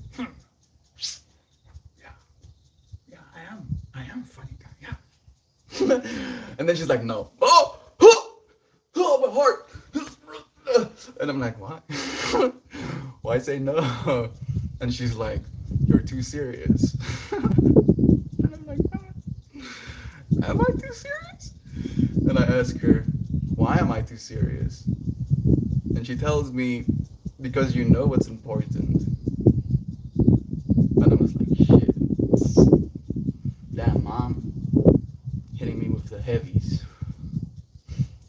Yeah, I am a funny guy. Yeah. And then she's like, no. Oh, my heart. And I'm like, what? Why say no? And she's like, you're too serious. And I'm like, am I too serious? And I ask her, why am I too serious? And she tells me, because you know what's important. And I was like, shit. Damn, Mom. Hitting me with the heavies.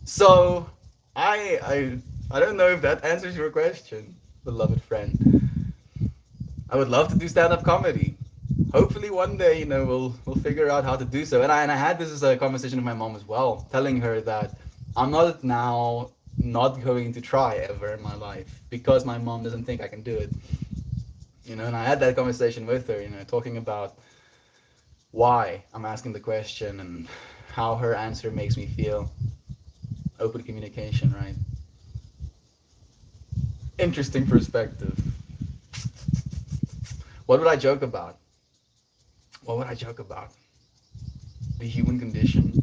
So, I don't know if that answers your question, beloved friend. I would love to do stand-up comedy. Hopefully one day, you know, we'll figure out how to do so. And I had this as a conversation with my mom as well, telling her that I'm not now not going to try ever in my life because my mom doesn't think I can do it. And I had that conversation with her, talking about why I'm asking the question and how her answer makes me feel. Open communication, right? Interesting perspective. What would I joke about? What would I joke about? The human condition.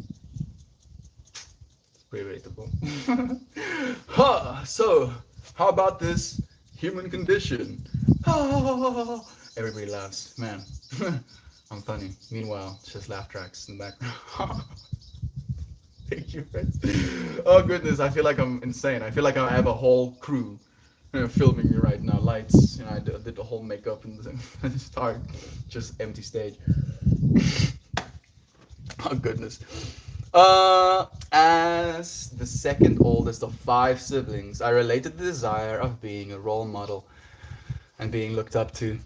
It's pretty relatable. Huh, so, how about this human condition? Everybody laughs. Man, I'm funny. Meanwhile, it's just laugh tracks in the background. Thank you, friends. Oh goodness, I feel like I'm insane. I feel like I have a whole crew filming me right now. Lights, I did the whole makeup and the start, just empty stage. Oh goodness. As the second oldest of five siblings, I related the desire of being a role model and being looked up to.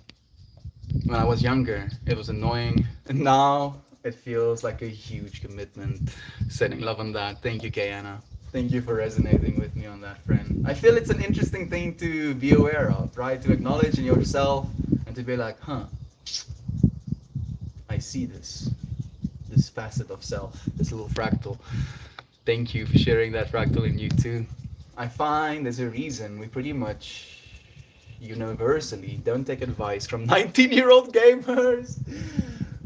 When I was younger, it was annoying, and now it feels like a huge commitment. Sending love on that. Thank you, Kayana. Thank you for resonating with me on that, friend. I feel it's an interesting thing to be aware of, right? To acknowledge in yourself and to be like, huh, I see this facet of self, this little fractal. Thank you for sharing that fractal in you too. I find there's a reason we pretty much universally don't take advice from 19-year-old gamers.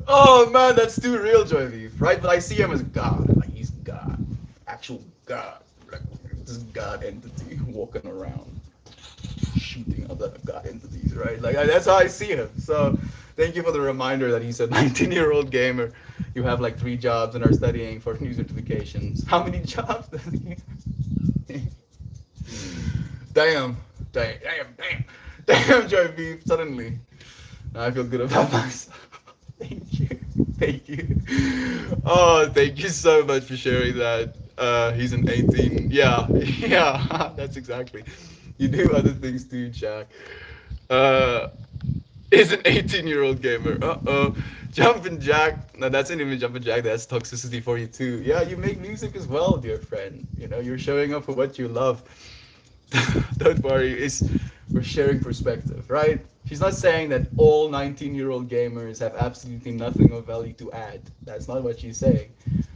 Oh man, that's too real, Joy, right? But I see him as God, like he's God, actual God, like this God entity walking around shooting other God entities, right? Like that's how I see him. So thank you for the reminder that he's a 19-year-old gamer. You have like 3 jobs and are studying for new certifications. How many jobs does he have? Damn, damn, Joy Beef. Suddenly, I feel good about myself. Thank you, thank you. Oh, thank you so much for sharing that. He's an 18. Yeah, yeah, that's exactly. You do other things too, Jack. Uh, is an 18-year-old gamer. Uh-oh. Jumpin' Jack. No, that's not even Jumpin' Jack. That's toxicity for you too. Yeah, you make music as well, dear friend. You're showing up for what you love. Don't worry. We're sharing perspective, right? She's not saying that all 19-year-old gamers have absolutely nothing of value to add. That's not what she's saying.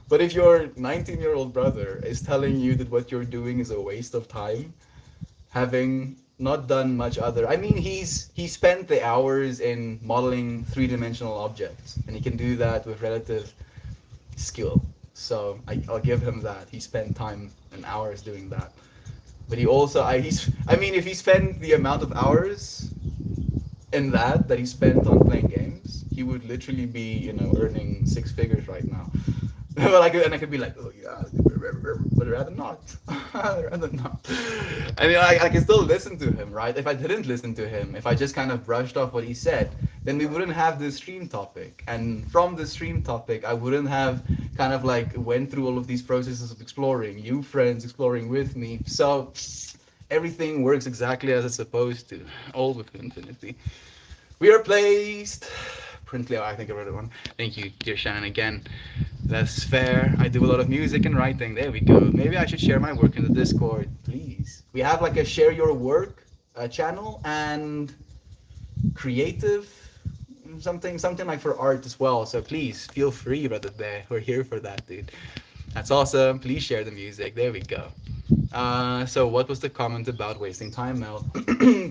But if your 19-year-old brother is telling you that what you're doing is a waste of time, having not done much other. I mean, he spent the hours in modeling three-dimensional objects, and he can do that with relative skill. So I'll give him that. He spent time and hours doing that. But he also, I mean, if he spent the amount of hours in that he spent on playing games, he would literally be, earning 6 figures right now. But I could be like, oh yeah, but rather not. Rather not. I mean, I can still listen to him, right? If I didn't listen to him, if I just kind of brushed off what he said, then we wouldn't have this stream topic. And from the stream topic, I wouldn't have kind of like went through all of these processes of exploring, you friends exploring with me. So everything works exactly as it's supposed to, all with infinity. We are placed. Printly, I think I wrote it one. Thank you, dear Shannon, again. That's fair. I do a lot of music and writing. There we go. Maybe I should share my work in the Discord, please. We have like a share your work channel and creative something like for art as well. So please feel free, brother there. We're here for that, dude. That's awesome. Please share the music. There we go. So what was the comment about wasting time, Mel?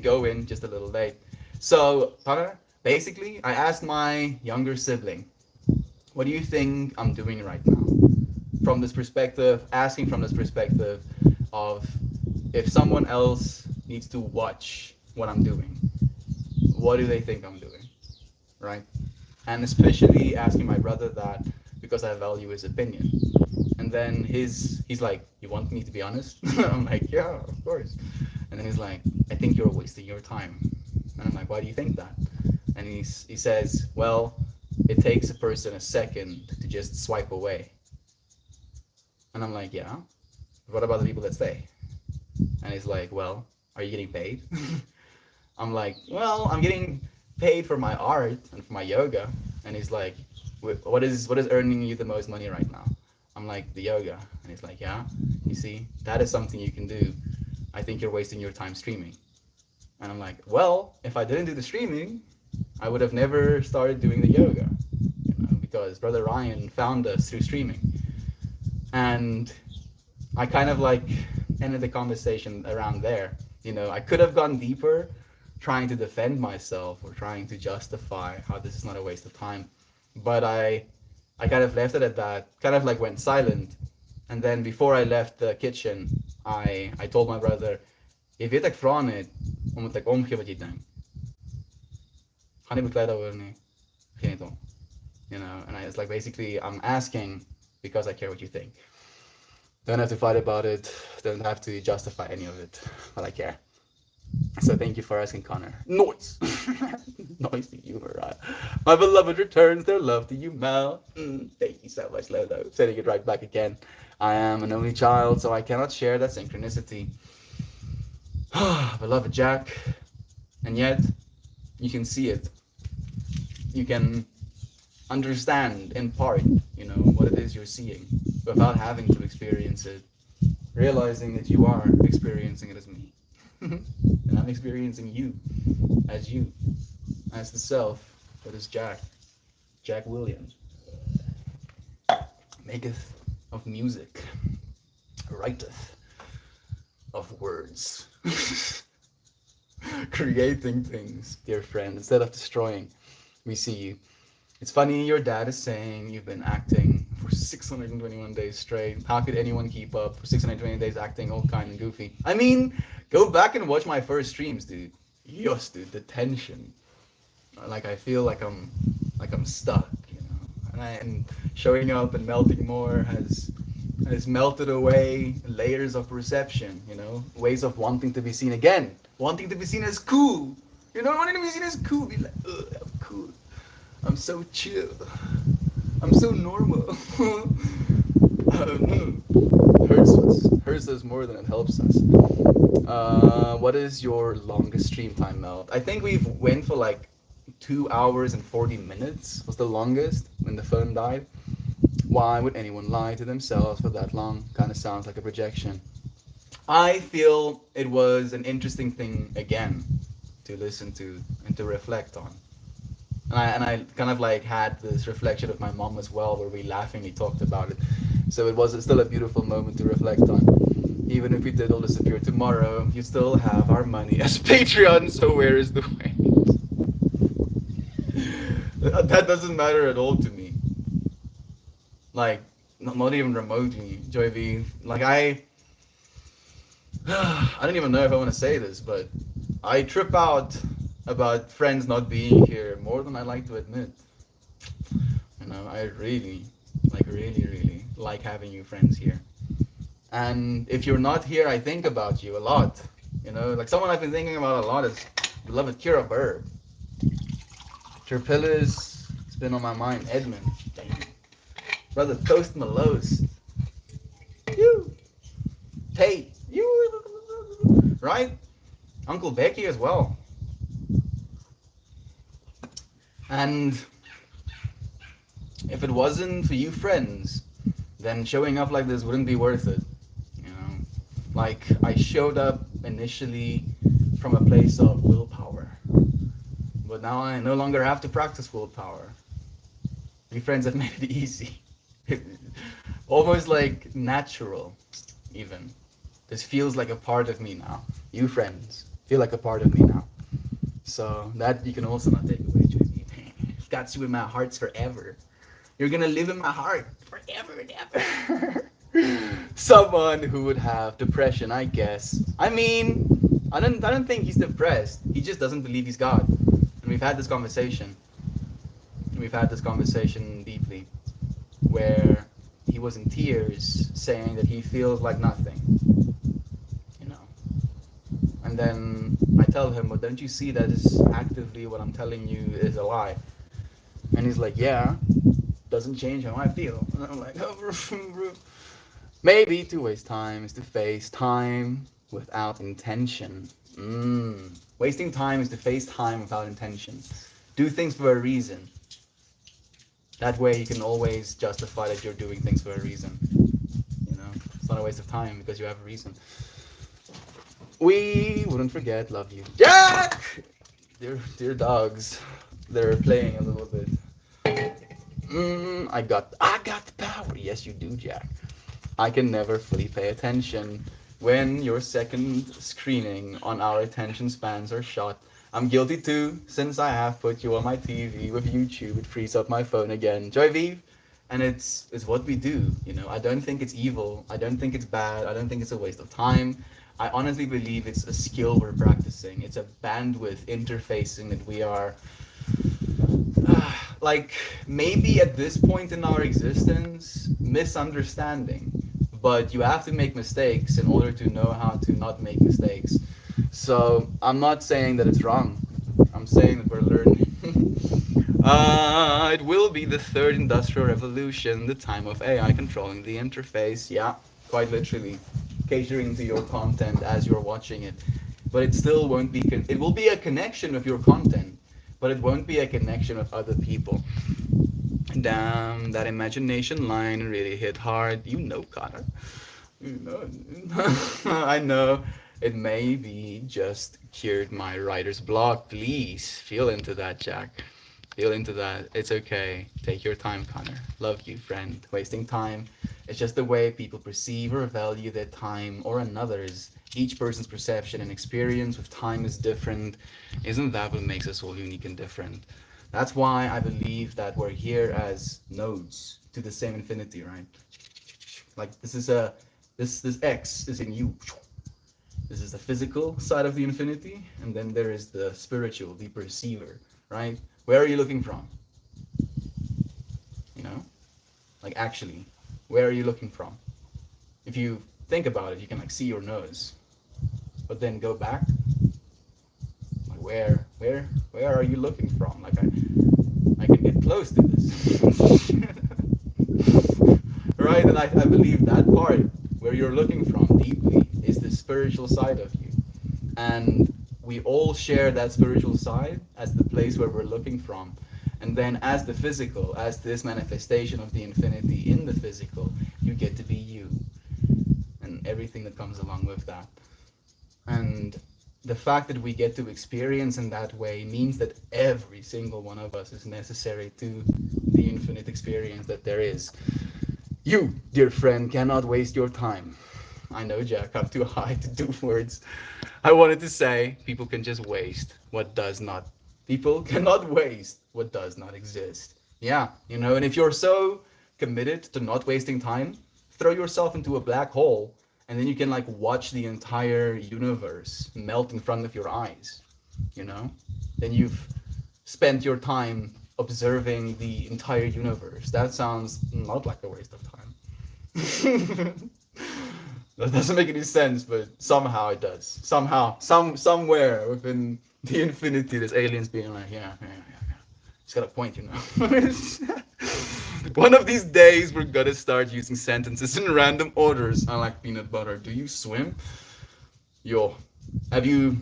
Go in just a little late. So, Connor, basically, I asked my younger sibling, what do you think I'm doing right now? From this perspective, asking from this perspective of if someone else needs to watch what I'm doing, what do they think I'm doing? Right? And especially asking my brother that because I value his opinion. And then he's like, you want me to be honest? I'm like, yeah, of course. And then he's like, I think you're wasting your time. And I'm like, why do you think that? And he says, well, it takes a person a second to just swipe away. And I'm like, yeah. What about the people that stay? And he's like, well, are you getting paid? I'm like, well, I'm getting paid for my art and for my yoga. And he's like, what is earning you the most money right now? I'm like, the yoga. And he's like, yeah. You see, that is something you can do. I think you're wasting your time streaming. And I'm like, well, if I didn't do the streaming, I would have never started doing the yoga, because Brother Ryan found us through streaming. And I kind of like ended the conversation around there. I could have gone deeper, trying to defend myself or trying to justify how this is not a waste of time. But I kind of left it at that, kind of like went silent. And then before I left the kitchen, I told my brother, "Je weet ek vra net omdat ek omgee wat jy dink. Gaan nie beklei daaroor nie. Gee net om." And it's like basically I'm asking because I care what you think. Don't have to fight about it. Don't have to justify any of it, but I care. So thank you for asking, Connor. Noise! Noise to you, right? My beloved returns their love to you, Mel. Thank you so much, Lolo. Sending it right back again. I am an only child, so I cannot share that synchronicity. Beloved Jack. And yet, you can see it. You can understand, in part, what it is you're seeing, without having to experience it. Realizing that you are experiencing it as me. And I'm experiencing you, as the self that is Jack Williams. Maketh of music, writeth of words. Creating things, dear friend, instead of destroying. We see you. It's funny, your dad is saying you've been acting for 621 days straight. How could anyone keep up for 620 days acting all kind and goofy? I mean, go back and watch my first streams, dude. Yes, dude, the tension. Like I feel like I'm stuck, and showing up and melting more has melted away layers of perception, ways of wanting to be seen again, wanting to be seen as cool, wanting to be seen as cool, be like, ugh, I'm cool. I'm so chill. I'm so normal. I don't know. Hurts us more than it helps us. What is your longest stream time, Mel? I think we've went for like 2 hours and 40 minutes was the longest when the phone died. Why would anyone lie to themselves for that long? Kind of sounds like a projection. I feel it was an interesting thing again to listen to and to reflect on. And I kind of like had this reflection of my mom as well, where we laughingly talked about it. So it was still a beautiful moment to reflect on. Even if we did all disappear tomorrow, you still have our money as Patreon, so where is the way? That doesn't matter at all to me. Like, not even remotely, Joy V. Like, I don't even know if I want to say this, but I trip out about friends not being here more than I like to admit. I really like having you friends here. And if you're not here, I think about you a lot. Like someone I've been thinking about a lot is beloved Kira Burb. Terpillis, it's been on my mind. Edmund, brother Toast Malos, you, Tate, you, right? Uncle Becky as well. And if it wasn't for you friends, then showing up like this wouldn't be worth it. Like I showed up initially from a place of willpower, but now I no longer have to practice willpower. You friends have made it easy. Almost like natural, even. This feels like a part of me now. You friends feel like a part of me now. So that you can also not take away, JB. Got you in my hearts forever. You're gonna live in my heart forever and ever. Someone who would have depression, I guess. I mean, I don't think he's depressed. He just doesn't believe he's God. And we've had this conversation. We've had this conversation deeply, where he was in tears, saying that he feels like nothing. And then I tell him, "But don't you see that is actively what I'm telling you is a lie?" And he's like, "Yeah, doesn't change how I feel." And I'm like, "Oh, maybe to waste time is to face time without intention." Wasting time is to face time without intention. Do things for a reason. That way you can always justify that you're doing things for a reason. It's not a waste of time because you have a reason. We wouldn't forget, love you. Jack! Dear dogs. They're playing a little bit. I got the power. Yes, you do, Jack. I can never fully pay attention when your second screening on our attention spans are shot. I'm guilty too, since I have put you on my TV with YouTube. It frees up my phone again. Joy Vive, and it's what we do. You know, I don't think it's evil. I don't think it's bad. I don't think it's a waste of time. I honestly believe it's a skill we're practicing. It's a bandwidth interfacing that we are like maybe at this point in our existence misunderstanding, but you have to make mistakes in order to know how to not make mistakes. So I'm not saying that it's wrong, I'm saying that we're learning. It will be the third industrial revolution, the time of AI controlling the interface. Yeah, quite literally catering to your content as you're watching it, but it still won't be it will be a connection with your content, but it won't be a connection with other people. Damn, that imagination line really hit hard. You know, Connor. You know. I know it may be just cured my writer's block. Please feel into that, Jack. Feel into that. It's okay. Take your time, Connor. Love you, friend. Wasting time. It's just the way people perceive or value their time or another's. Each person's perception and experience with time is different. Isn't that what makes us all unique and different? That's why I believe that we're here as nodes to the same infinity, right? Like this X is in you. This is the physical side of the infinity, and then there is the spiritual, the perceiver, right? Where are you looking from? You know? Like actually, where are you looking from? If you think about it, you can like see your nose. But then go back. Like where are you looking from? Like I can get close to this. Right? And I believe that part where you're looking from deeply is the spiritual side of you. And we all share that spiritual side as the place where we're looking from. And then as the physical, as this manifestation of the infinity in the physical, you get to be you. And everything that comes along with that. And the fact that we get to experience in that way means that every single one of us is necessary to the infinite experience that there is. You, dear friend, cannot waste your time. I know, Jack, I'm too high to do words. I wanted to say people can just waste what does not. People cannot waste what does not exist. Yeah, you know, and if you're so committed to not wasting time, throw yourself into a black hole and then you can like watch the entire universe melt in front of your eyes, you know? Then you've spent your time observing the entire universe. That sounds not like a waste of time. That doesn't make any sense, but somehow it does. Somehow, somewhere within the infinity, there's aliens being like, yeah. It's got a point, you know. One of these days, we're gonna start using sentences in random orders. I like peanut butter. Do you swim? Yo, have you?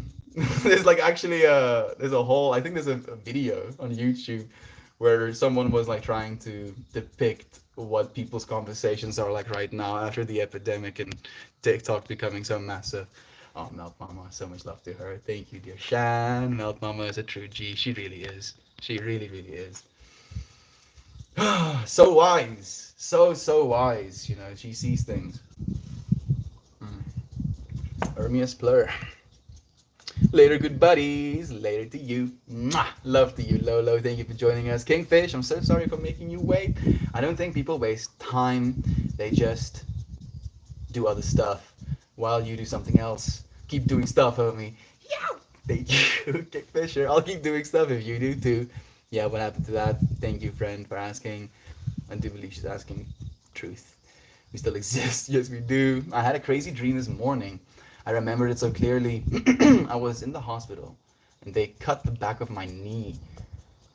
There's like actually there's a whole. I think there's a video on YouTube where someone was like trying to depict what people's conversations are like right now after the epidemic and TikTok becoming so massive. Oh, Melt Mama, so much love to her. Thank you, dear Shan. Melt Mama is a true G. She really is. She really, really is. So wise. So wise. You know, she sees things. Ermias Blur. Later, good buddies. Later to you. Mwah. Love to you, Lolo. Thank you for joining us. Kingfish, I'm so sorry for making you wait. I don't think people waste time. They just do other stuff while you do something else. Keep doing stuff, homie. Yeah. Thank you, Kingfisher. I'll keep doing stuff if you do too. Yeah, what happened to that? Thank you, friend, for asking. I do believe she's asking truth. We still exist. Yes, we do. I had a crazy dream this morning. I remembered it so clearly. I was in the hospital and they cut the back of my knee.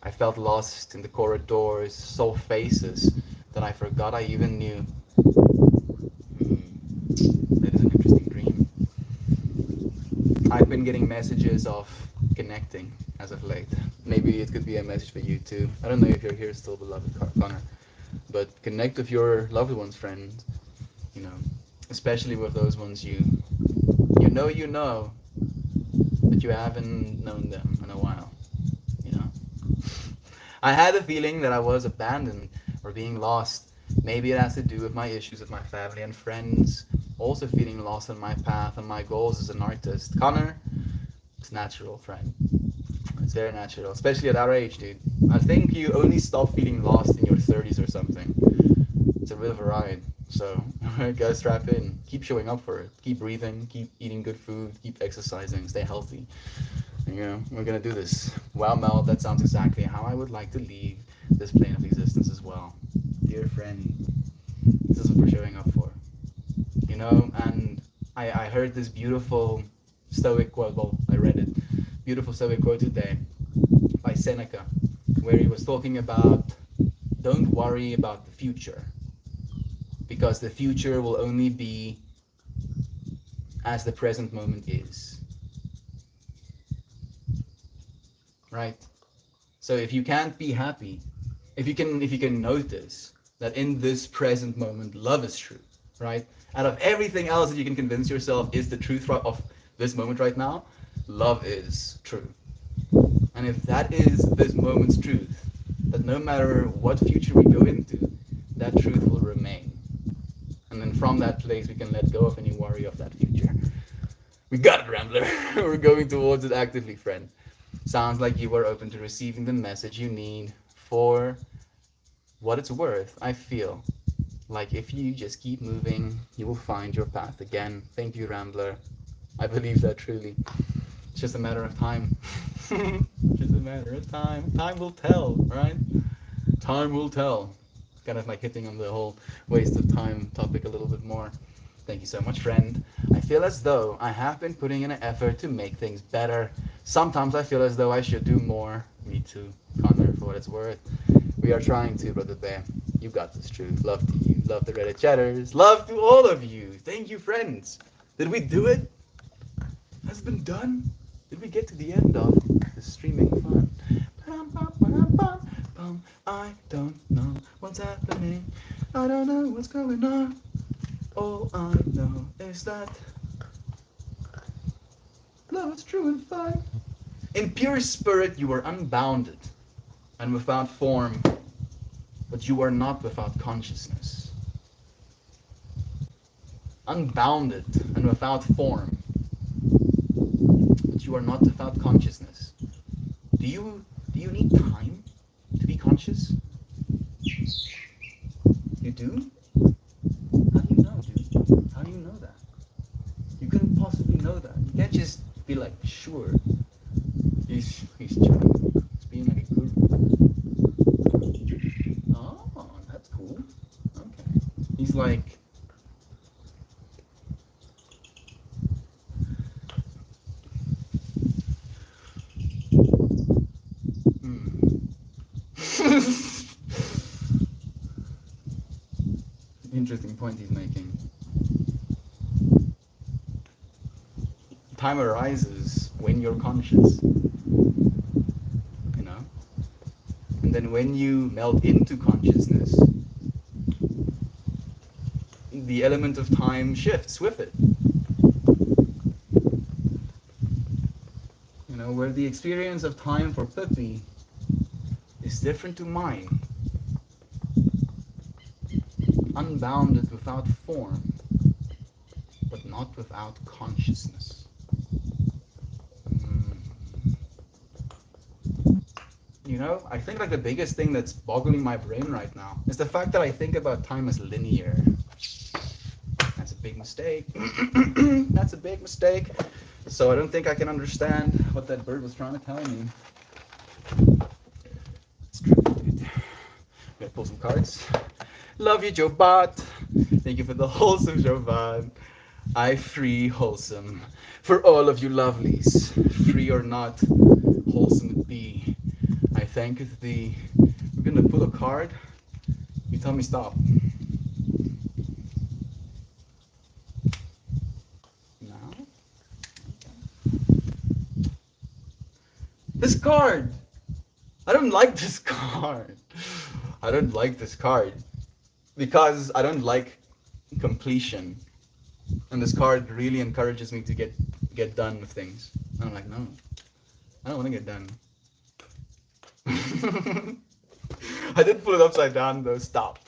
I felt lost in the corridors, saw faces that I forgot I even knew. That is an interesting dream. I've been getting messages of connecting as of late. Maybe it could be a message for you too. I don't know if you're here still, beloved Connor, but connect with your loved ones, friends. You know, especially with those ones you know, but you haven't known them in a while. You know, I had a feeling that I was abandoned or being lost. Maybe it has to do with my issues with my family and friends. Also feeling lost on my path and my goals as an artist. Connor, it's natural, friend. It's very natural, especially at our age, dude. I think you only stop feeling lost in your 30s or something. It's a bit of a ride. So, guys, strap in. Keep showing up for it. Keep breathing. Keep eating good food. Keep exercising. Stay healthy. And, we're gonna do this. Wow, Mel, that sounds exactly how I would like to leave this plane of existence as well. Dear friend, this is what we're showing up for. And I heard this beautiful Stoic quote. Well, I read it. Beautiful Stoic quote today by Seneca, where he was talking about don't worry about the future because the future will only be as the present moment is. Right? So if you can't be happy, if you can notice that in this present moment love is true, right? Out of everything else that you can convince yourself is the truth of this moment right now, love is true. And if that is this moment's truth, that no matter what future we go into, that truth will remain. And then from that place, we can let go of any worry of that future. We got it, Rambler. We're going towards it actively, friend. Sounds like you are open to receiving the message you need for what it's worth. I feel like if you just keep moving, you will find your path again. Thank you, Rambler. I believe that truly. It's just a matter of time. Just a matter of time. Time will tell, right? Time will tell. Kind of like hitting on the whole waste of time topic a little bit more. Thank you so much, friend. I feel as though I have been putting in an effort to make things better. Sometimes I feel as though I should do more. Me too, Connor, for what it's worth. We are trying to, Brother Bear. You got this truth. Love to you. Love the Reddit chatters. Love to all of you. Thank you, friends. Did we do it? Has it been done? Did we get to the end of the streaming fun? I don't know what's happening. I don't know what's going on. All I know is that love is true and fine. In pure spirit, you are unbounded and without form, but you are not without consciousness. Unbounded and without form, but you are not without consciousness. Do you need time to be conscious? You do? How do you know, dude? How do you know that? You couldn't possibly know that. You can't just be like, sure. He's chilling. He's being like a guru. Oh, that's cool. Okay. He's like, interesting point he's making. Time arises when you're conscious, and then when you melt into consciousness, the element of time shifts with it. Where the experience of time for Pippi is different to mine. Unbounded without form, but not without consciousness. I think like the biggest thing that's boggling my brain right now is the fact that I think about time as linear. That's a big mistake. That's a big mistake. So I don't think I can understand what that bird was trying to tell me. It's true, dude. Gonna pull some cards. Love you, Joe Bot. Thank you for the wholesome, Joe Bot. I free wholesome. For all of you lovelies, free or not, wholesome it be. I thanketh thee. We're gonna pull a card. You tell me stop. Now? This card! I don't like this card. I don't like this card. Because I don't like completion. And this card really encourages me to get done with things. And I'm like, no, I don't want to get done. I did pull it upside down though. Stop.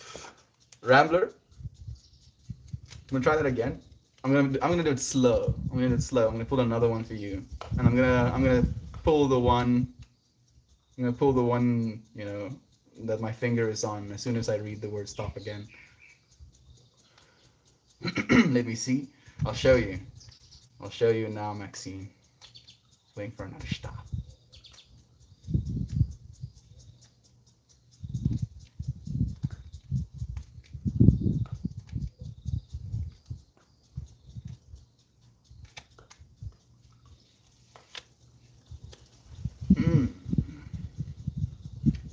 Rambler. I'm gonna try that again. I'm gonna do it slow. I'm gonna pull another one for you, and I'm gonna pull the one. I'm gonna pull the one that my finger is on as soon as I read the word stop again. Let me see. I'll show you. I'll show you now, Maxine. Waiting for another stop.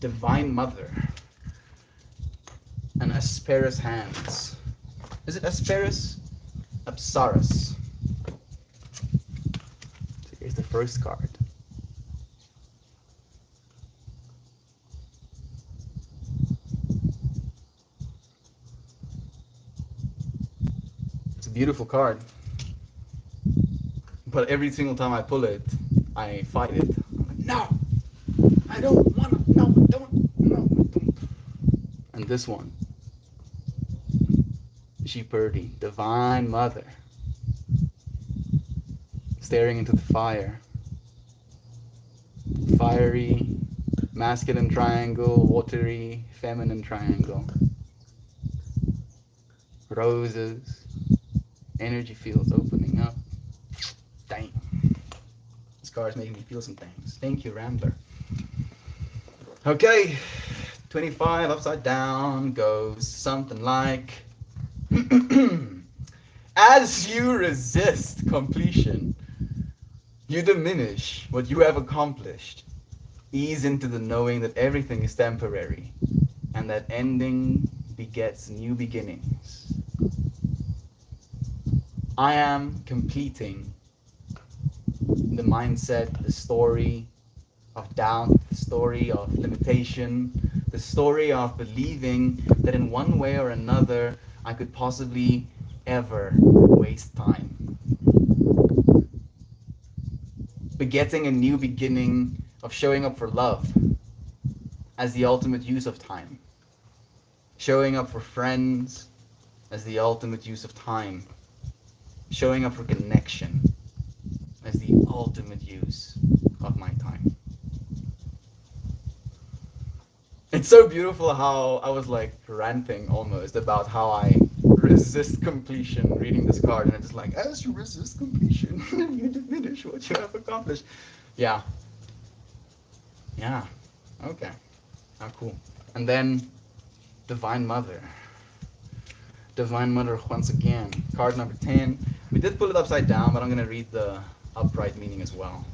Divine Mother. And Asperus hands. Is it Asperus? Apsaras. So here's the first card. It's a beautiful card. But every single time I pull it, I fight it. I'm like, no! I don't wanna, no, don't. And this one. Purdy, Divine Mother, staring into the fire. Fiery, masculine triangle, watery, feminine triangle. Roses, energy fields opening up. Damn. This card's making me feel some things. Thank you, Rambler. Okay, 25 upside down goes something like, as you resist completion, you diminish what you have accomplished. Ease into the knowing that everything is temporary and that ending begets new beginnings. I am completing the mindset, the story of doubt, the story of limitation, the story of believing that in one way or another I could possibly ever waste time. Begetting a new beginning of showing up for love as the ultimate use of time. Showing up for friends as the ultimate use of time. Showing up for connection as the ultimate use of my time. It's so beautiful how I was like ranting almost about how I resist completion reading this card, and it's just like, as you resist completion, you diminish what you have accomplished. Yeah. Okay. Oh, cool. And then Divine Mother. Divine Mother once again. Card number 10. We did pull it upside down, but I'm going to read the upright meaning as well.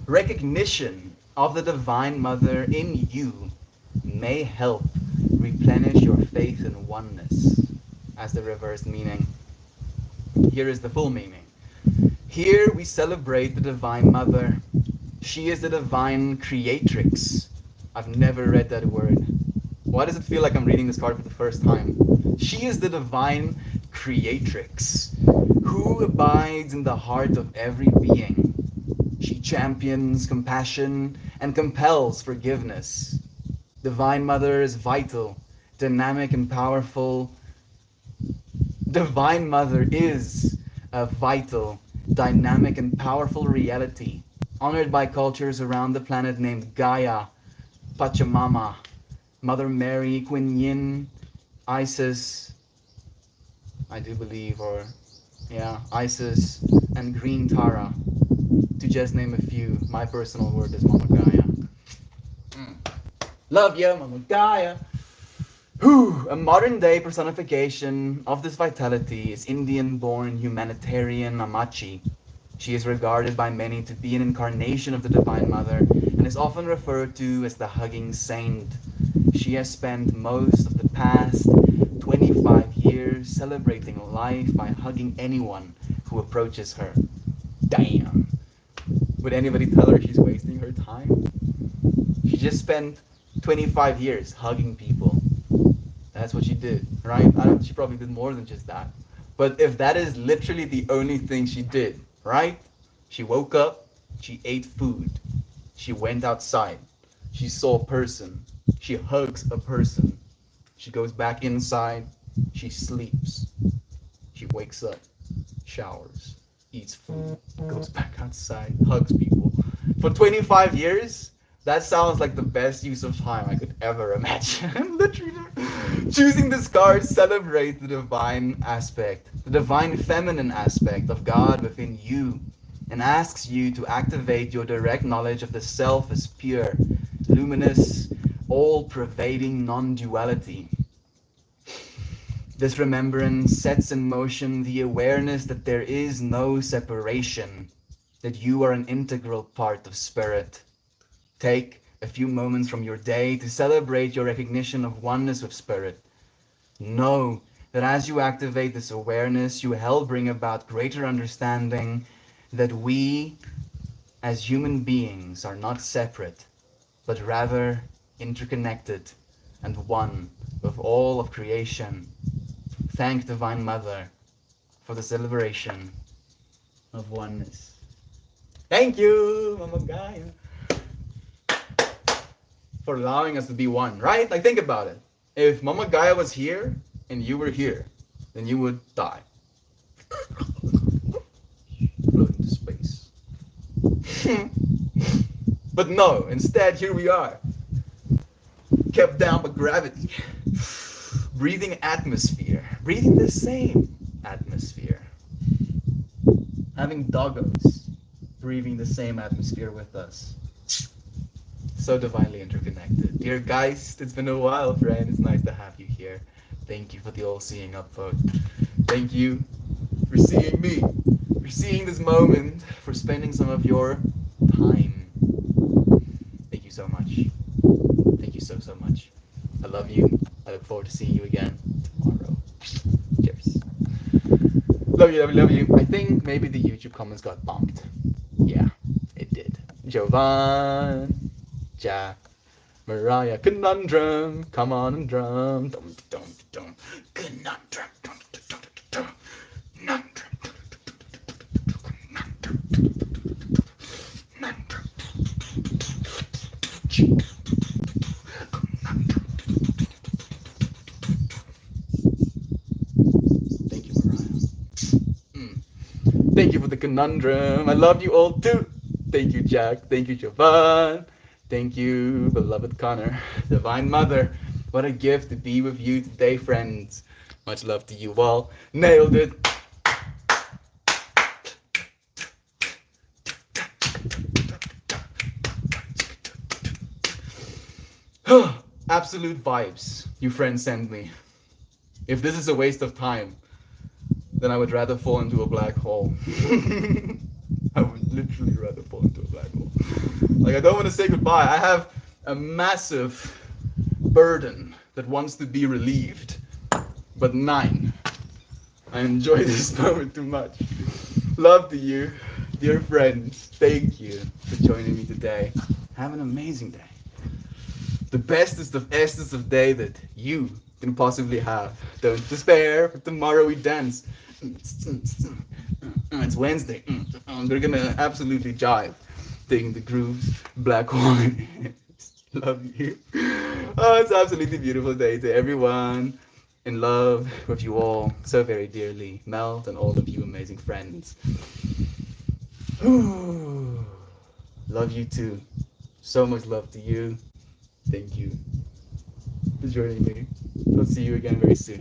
Recognition of the Divine Mother in you may help replenish your faith in oneness, as the reversed meaning. Here is the full meaning. Here we celebrate the Divine Mother. She is the divine creatrix. I've never read that word. Why does it feel like I'm reading this card for the first time? She is the divine creatrix who abides in the heart of every being. She champions compassion and compels forgiveness. Divine Mother is vital, dynamic, and powerful. Divine Mother is a vital, dynamic, and powerful reality, honored by cultures around the planet named Gaia, Pachamama, Mother Mary, Queen Yin, Isis, I do believe, Isis, and Green Tara, to just name a few. My personal word is Mama Gaia. Love ya, Mama Gaia. A modern day personification of this vitality is Indian-born humanitarian Amachi. She is regarded by many to be an incarnation of the Divine Mother and is often referred to as the Hugging Saint. She has spent most of the past 25 years celebrating life by hugging anyone who approaches her. Damn. Would anybody tell her she's wasting her time? She just spent 25 years hugging people. That's what she did, right? She probably did more than just that. But if that is literally the only thing she did, right? She woke up, she ate food, she went outside, she saw a person, she hugs a person, she goes back inside, she sleeps, she wakes up, showers, eats food, goes back outside, hugs people. For 25 years, that sounds like the best use of time I could ever imagine. Literally, choosing this card celebrates the divine aspect, the divine feminine aspect of God within you, and asks you to activate your direct knowledge of the self as pure, luminous, all pervading non duality. This remembrance sets in motion the awareness that there is no separation, that you are an integral part of spirit. Take a few moments from your day to celebrate your recognition of oneness with spirit. Know that as you activate this awareness, you help bring about greater understanding that we, as human beings, are not separate, but rather interconnected and one with all of creation. Thank Divine Mother for the celebration of oneness. Thank you, Mama Gaia, for allowing us to be one, right? Like, think about it. If Mama Gaia was here and you were here, then you would die. Float into space. But no, instead, here we are. Kept down by gravity. Breathing atmosphere. Breathing the same atmosphere. Having doggos breathing the same atmosphere with us. So divinely interconnected. Dear Geist, it's been a while, friend. It's nice to have you here. Thank you for the all-seeing upvote. Thank you for seeing me, for seeing this moment, for spending some of your time. Thank you so much. Thank you so, so much. I love you. I look forward to seeing you again tomorrow. Cheers. Love you, love you, love you. I think maybe the YouTube comments got bumped. Yeah, it did. Jovan, Jack, Mariah, conundrum. Come on and drum. Dum, dum, dum. Conundrum. Dum, dum, dum, dum. Conundrum. Thank you, Mariah. Thank you for the conundrum. I love you all too. Thank you, Jack. Thank you, Jovan. Thank you, beloved Connor. Divine Mother, what a gift to be with you today, friends. Much love to you all. Nailed it. Absolute vibes you friends send me. If this is a waste of time, then I would rather fall into a black hole. I would literally rather fall into a black hole. Like, I don't want to say goodbye. I have a massive burden that wants to be relieved, but nine. I enjoy this moment too much. Love to you, dear friends. Thank you for joining me today. Have an amazing day. The bestest of bestest of day that you can possibly have. Don't despair, for tomorrow we dance. It's Wednesday. We're gonna absolutely jive. Taking the grooves, black hole. Love you. Oh, it's an absolutely beautiful day to everyone. In love with you all so very dearly. Melt and all of you amazing friends. Love you too. So much love to you. Thank you for joining me. I'll see you again very soon.